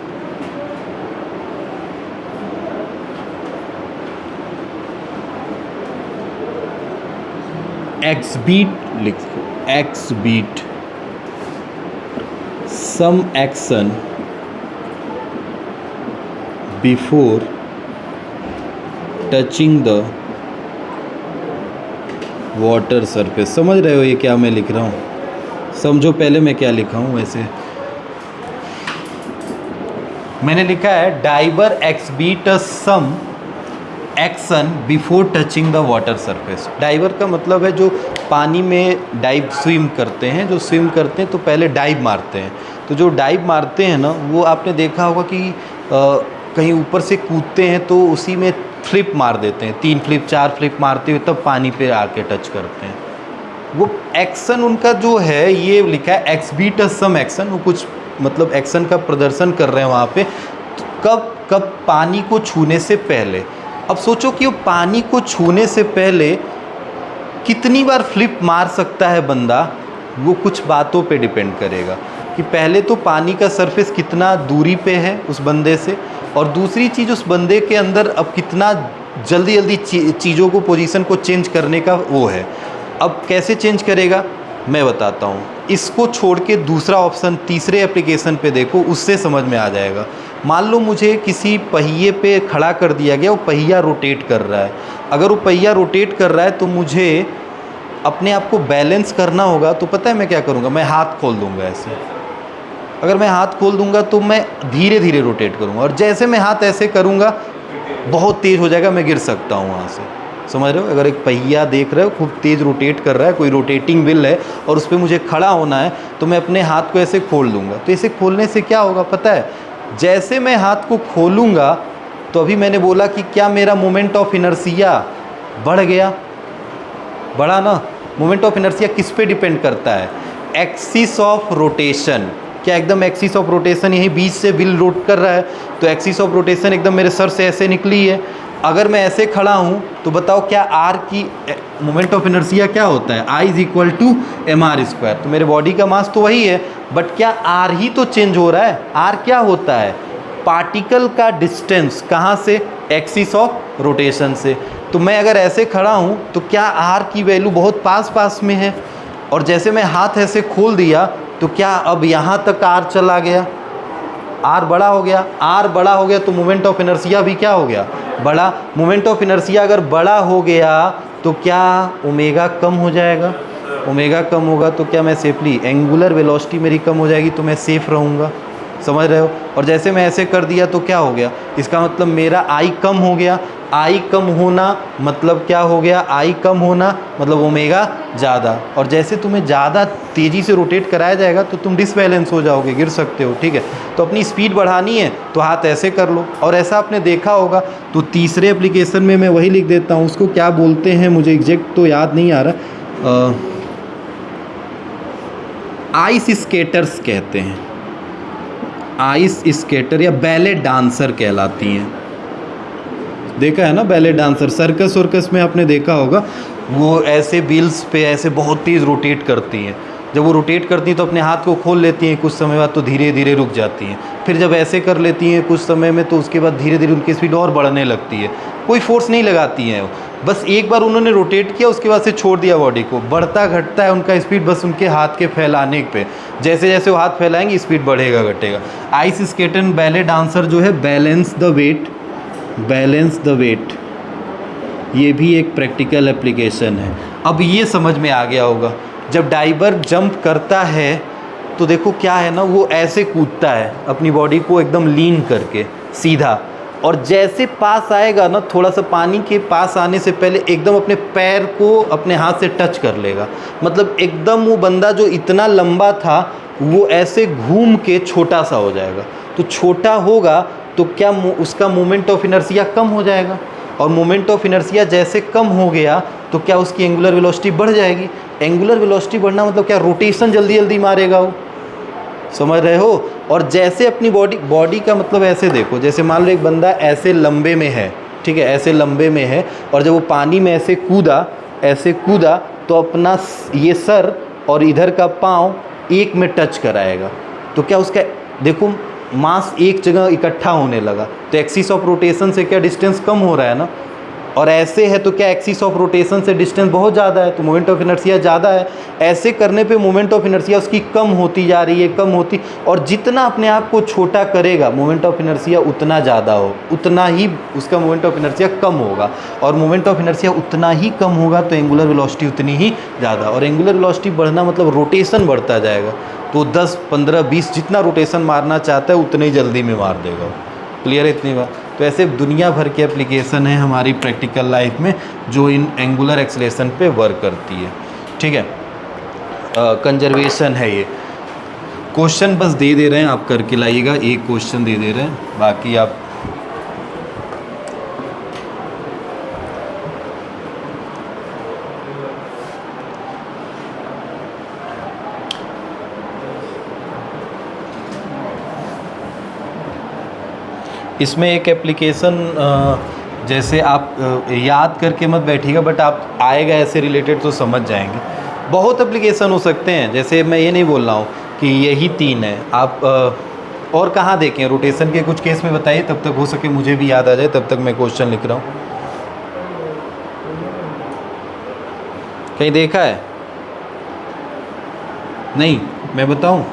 एक्स बीट लिखो, exhibit, some action before touching the water surface. समझ रहे हो ये क्या मैं लिख रहा हूँ? समझो पहले मैं क्या लिखा हूँ। वैसे मैंने लिखा है diver exhibit some action before touching the water surface. Diver का मतलब है जो पानी में डाइव स्विम करते हैं, जो स्विम करते हैं तो पहले डाइव मारते हैं। तो जो डाइव मारते हैं ना, वो आपने देखा होगा कि कहीं ऊपर से कूदते हैं तो उसी में फ्लिप मार देते हैं, 3 फ्लिप 4 फ्लिप मारते हुए तब पानी पे आके टच करते हैं। वो एक्शन उनका जो है, ये लिखा है एक्स बीट सम एक्शन, वो कुछ मतलब एक्शन का प्रदर्शन कर रहे हैं वहाँ पे। कब कब? पानी को छूने से पहले। अब सोचो कि वो पानी को छूने से पहले कितनी बार फ्लिप मार सकता है बंदा, वो कुछ बातों पे डिपेंड करेगा कि पहले तो पानी का सरफेस कितना दूरी पे है उस बंदे से, और दूसरी चीज़ उस बंदे के अंदर अब कितना जल्दी जल्दी चीज़ों को, पोजीशन को चेंज करने का वो है। अब कैसे चेंज करेगा मैं बताता हूँ। इसको छोड़ के दूसरा ऑप्शन तीसरे एप्लीकेशन पे देखो, उससे समझ में आ जाएगा। मान लो मुझे किसी पहिए पे खड़ा कर दिया गया, वो पहिया रोटेट कर रहा है। अगर वो पहिया रोटेट कर रहा है तो मुझे अपने आप को बैलेंस करना होगा। तो पता है मैं क्या करूँगा, मैं हाथ खोल दूँगा ऐसे। अगर मैं हाथ खोल दूँगा तो मैं धीरे धीरे रोटेट करूँगा, और जैसे मैं हाथ ऐसे करूँगा बहुत तेज़ हो जाएगा, मैं गिर सकता हूँ वहाँ से। समझ रहे हो? अगर एक पहिया देख रहे हो खूब तेज़ रोटेट कर रहा है, कोई रोटेटिंग व्हील है और उस पर मुझे खड़ा होना है, तो मैं अपने हाथ को ऐसे खोल दूँगा। तो ऐसे खोलने से क्या होगा पता है? जैसे मैं हाथ को खोलूँगा तो अभी मैंने बोला कि क्या मेरा मोमेंट ऑफ इनर्शिया बढ़ गया, बढ़ा ना। मोमेंट ऑफ इनर्शिया किस पे डिपेंड करता है? Axis of rotation. क्या एकदम एक्सिस ऑफ रोटेशन यही बीच से व्हील रोट कर रहा है, तो एक्सिस ऑफ रोटेशन एकदम मेरे सर से ऐसे निकली है। अगर मैं ऐसे खड़ा हूँ तो बताओ क्या आर की मोमेंट ऑफ इनर्शिया क्या होता है? I is equal to M R square. तो मेरे बॉडी का मास तो वही है, बट क्या आर ही तो चेंज हो रहा है? आर क्या होता है? पार्टिकल का डिस्टेंस। कहाँ से? एक्सिस ऑफ रोटेशन से। तो मैं अगर ऐसे खड़ा हूँ तो क्या आर की वैल्यू बहुत पास पास में है, और जैसे मैं हाथ ऐसे खोल दिया तो क्या अब यहाँ तक आर चला गया? आर बड़ा हो गया। आर बड़ा हो गया तो मोमेंट ऑफ इनर्शिया भी क्या हो गया? बड़ा। मोमेंट ऑफ इनर्शिया अगर बड़ा हो गया तो क्या ओमेगा कम हो जाएगा? ओमेगा कम होगा तो क्या मैं सेफली, एंगुलर वेलोसिटी मेरी कम हो जाएगी तो मैं सेफ रहूँगा। समझ रहे हो? और जैसे मैं ऐसे कर दिया तो क्या हो गया? इसका मतलब मेरा आई कम हो गया। आई कम होना मतलब क्या हो गया? आई कम होना मतलब ओमेगा ज़्यादा। और जैसे तुम्हें ज़्यादा तेज़ी से रोटेट कराया जाएगा तो तुम डिसबैलेंस हो जाओगे, गिर सकते हो। ठीक है, तो अपनी स्पीड बढ़ानी है तो हाथ ऐसे कर लो। और ऐसा आपने देखा होगा। तो तीसरे एप्लीकेशन में मैं वही लिख देता हूँ, उसको क्या बोलते हैं मुझे एग्जैक्ट तो याद नहीं आ रहा। आइस स्केटर्स कहते हैं। आइस स्केटर या बैले डांसर कहलाती हैं। देखा है ना बैले डांसर? सर्कस वर्कस में आपने देखा होगा, वो ऐसे व्हील्स पे ऐसे बहुत तेज़ रोटेट करती हैं। जब वो रोटेट करती हैं तो अपने हाथ को खोल लेती हैं, कुछ समय बाद तो धीरे धीरे रुक जाती हैं। फिर जब ऐसे कर लेती हैं कुछ समय में तो उसके बाद धीरे धीरे उनकी स्पीड और बढ़ने लगती है। कोई फोर्स नहीं लगाती हैं, बस एक बार उन्होंने रोटेट किया उसके बाद से छोड़ दिया बॉडी को, बढ़ता घटता है उनका स्पीड बस उनके हाथ के फैलाने पे। जैसे जैसे वो हाथ फैलाएंगे स्पीड बढ़ेगा घटेगा। Ice skater and ballet dancer जो है balance the weight, balance the weight, ये भी एक प्रैक्टिकल एप्लीकेशन है। अब ये समझ में आ गया होगा, जब डाइवर जंप करता है तो देखो क्या है ना, वो ऐसे कूदता है अपनी बॉडी को एकदम लीन करके सीधा, और जैसे पास आएगा ना थोड़ा सा पानी के पास आने से पहले एकदम अपने पैर को अपने हाथ से टच कर लेगा। मतलब एकदम वो बंदा जो इतना लंबा था वो ऐसे घूम के छोटा सा हो जाएगा। तो छोटा होगा तो क्या उसका मोमेंट ऑफ इनर्शिया कम हो जाएगा, और मोमेंट ऑफ इनर्शिया जैसे कम हो गया तो क्या उसकी एंगुलर वेलोसिटी बढ़ जाएगी। एंगुलर वेलोसिटी बढ़ना मतलब क्या? रोटेशन जल्दी जल्दी मारेगा वो। समझ रहे हो? और जैसे अपनी बॉडी का मतलब ऐसे देखो, जैसे मान लो एक बंदा ऐसे लंबे में है, ठीक है, ऐसे लंबे में है, और जब वो पानी में ऐसे कूदा तो अपना ये सर और इधर का पाँव एक में टच कराएगा। तो क्या उसका देखो मास एक जगह इकट्ठा होने लगा, तो एक्सिस ऑफ रोटेशन से क्या डिस्टेंस कम हो रहा है ना। और ऐसे है तो क्या एक्सिस ऑफ रोटेशन से डिस्टेंस बहुत ज़्यादा है, तो मोमेंट ऑफ इनर्शिया ज़्यादा है। ऐसे करने पे मोमेंट ऑफ इनर्शिया उसकी कम होती जा रही है, कम होती, और जितना अपने आप को छोटा करेगा मोमेंट ऑफ इनर्शिया उतना ज़्यादा हो, उतना ही उसका मोमेंट ऑफ इनर्शिया कम होगा, और मोमेंट ऑफ इनर्शिया उतना ही कम होगा तो एंगुलर वेलोसिटी उतनी ही ज़्यादा। और एंगुलर वेलोसिटी बढ़ना मतलब रोटेशन बढ़ता जाएगा, तो 10, 15, 20 जितना रोटेशन मारना चाहता है उतने ही जल्दी में मार देगा। क्लियर है इतनी बात? तो ऐसे दुनिया भर की एप्लीकेशन है हमारी प्रैक्टिकल लाइफ में जो इन एंगुलर एक्सेलरेशन पे वर्क करती है। ठीक है, कंजर्वेशन है ये। क्वेश्चन बस दे रहे हैं, आप करके लाइएगा। एक क्वेश्चन दे रहे हैं, बाकी आप इसमें एक एप्लीकेशन जैसे आप याद करके मत बैठिएगा, बट आप आएगा ऐसे रिलेटेड तो समझ जाएंगे। बहुत एप्लीकेशन हो सकते हैं, जैसे मैं ये नहीं बोल रहा हूँ कि यही 3 है। आप और कहाँ देखें, रोटेशन के कुछ केस में बताइए, तब तक हो सके मुझे भी याद आ जाए, तब तक मैं क्वेश्चन लिख रहा हूँ। कहीं देखा है? नहीं, मैं बताऊँ।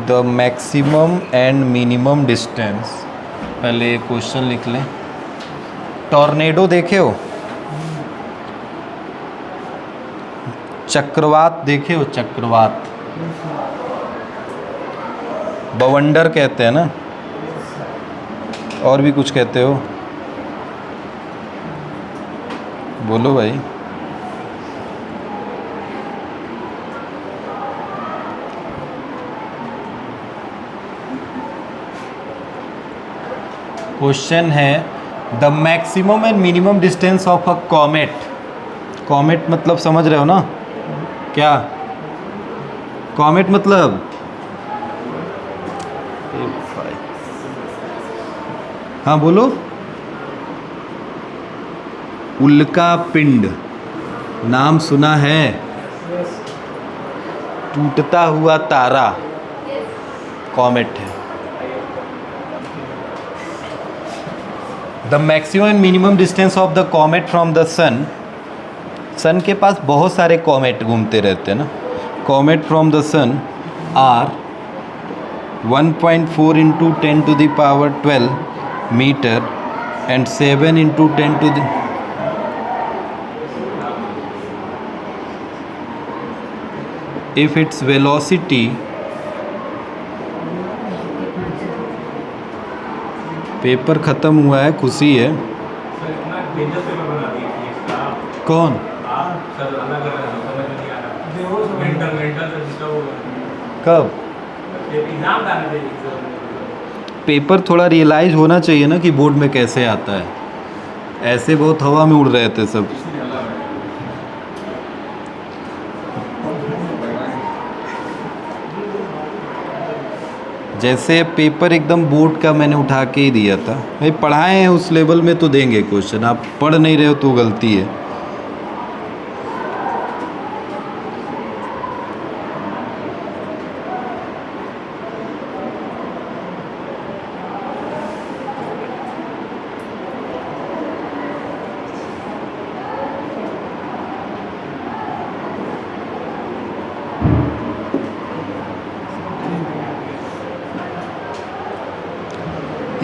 The maximum and minimum distance, पहले एक क्वेश्चन लिख लें। टॉर्नेडो देखे हो? चक्रवात देखे हो? चक्रवात, बवंडर कहते हैं ना, और भी कुछ कहते हो? बोलो भाई। क्वेश्चन है the maximum and minimum distance of a comet. Comet मतलब समझ रहे हो ना क्या? कॉमेट मतलब हाँ बोलो। उल्का पिंड नाम सुना है? टूटता हुआ तारा कॉमेट है। The maximum and minimum distance of the comet from the sun. Sun के पास बहुत सारे कॉमेट घूमते रहते हैं ना। Comet from the sun are 1.4 into 10 to the power 12 meter and 7 into 10 to the if its velocity paper ख़त्म हुआ है, खुशी है। सर इतना डेंजर पेपर बना दिए थे इसका। कौन? आप सर अलग अलग समझ में नहीं आ रहा। मेंटल से डिस्टर्ब हो गया। कब? एग्जाम डालने थे एग्जाम। पेपर थोड़ा रियलाइज होना चाहिए ना कि बोर्ड में कैसे आता है। ऐसे बहुत हवा में उड़ रहे थे सब। जैसे पेपर एकदम बोर्ड का मैंने उठा के ही दिया था। भाई पढ़ाए हैं उस लेवल में तो देंगे क्वेश्चन, आप पढ़ नहीं रहे हो तो गलती है।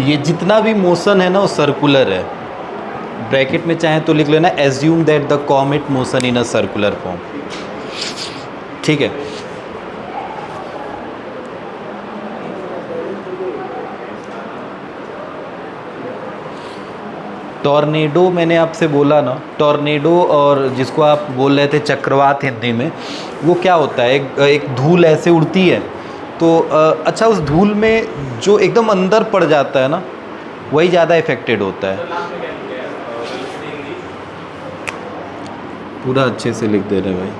ये जितना भी मोशन है ना वो सर्कुलर है। ब्रैकेट में चाहे तो लिख लेना assume that the comet motion in a circular form. ठीक है। टॉर्नेडो मैंने आपसे बोला ना, टॉर्नेडो और जिसको आप बोल रहे थे चक्रवात हिंदी में, वो क्या होता है? एक धूल ऐसे उड़ती है तो अच्छा उस धूल में जो एकदम अंदर पड़ जाता है ना वही ज़्यादा इफेक्टेड होता है। पूरा अच्छे से लिख दे रहे भाई।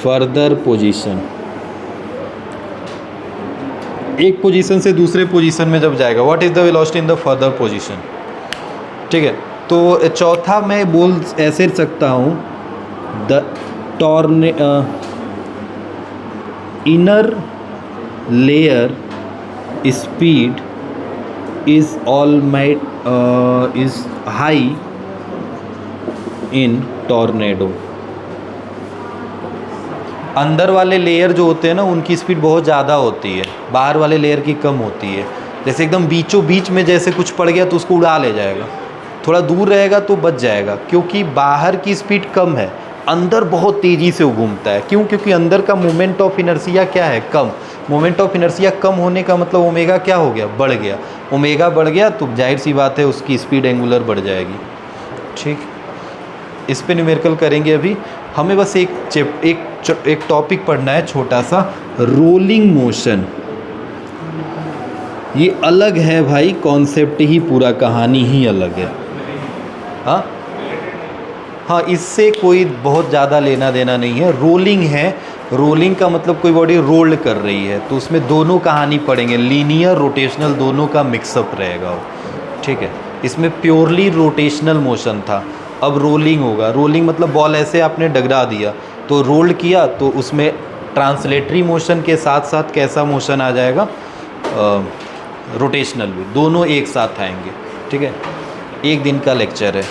फर्दर पोजीशन, एक पोजीशन से दूसरे पोजीशन में जब जाएगा, what is the velocity in the further position. ठीक है। तो चौथा मैं बोल ऐसे सकता हूँ the inner layer speed is is high in tornado. अंदर वाले लेयर जो होते हैं ना उनकी स्पीड बहुत ज़्यादा होती है, बाहर वाले लेयर की कम होती है। जैसे एकदम बीचों बीच में जैसे कुछ पड़ गया तो उसको उड़ा ले जाएगा, थोड़ा दूर रहेगा तो बच जाएगा, क्योंकि बाहर की स्पीड कम है, अंदर बहुत तेज़ी से वो घूमता है। क्यों? क्योंकि अंदर का मोमेंट ऑफ इनर्शिया क्या है? कम। मोमेंट ऑफ इनर्शिया कम होने का मतलब ओमेगा क्या हो गया? बढ़ गया। ओमेगा बढ़ गया तो जाहिर सी बात है उसकी स्पीड एंगुलर बढ़ जाएगी। ठीक, इस पे न्यूमेरिकल करेंगे अभी। हमें बस एक टॉपिक पढ़ना है छोटा सा, रोलिंग मोशन। ये अलग है भाई, कॉन्सेप्ट ही पूरा, कहानी ही अलग है। हाँ, इससे कोई बहुत ज़्यादा लेना देना नहीं है। रोलिंग है, रोलिंग का मतलब कोई बॉडी रोल कर रही है तो उसमें दोनों कहानी पढ़ेंगे, लीनियर रोटेशनल दोनों का मिक्सअप रहेगा वो। ठीक है। इसमें प्योरली रोटेशनल मोशन था, अब रोलिंग होगा। रोलिंग मतलब बॉल ऐसे आपने डगरा दिया तो रोल किया तो उसमें ट्रांसलेटरी मोशन के साथ साथ कैसा मोशन आ जाएगा? रोटेशनल भी, दोनों एक साथ आएंगे। ठीक है। एक दिन का लेक्चर है।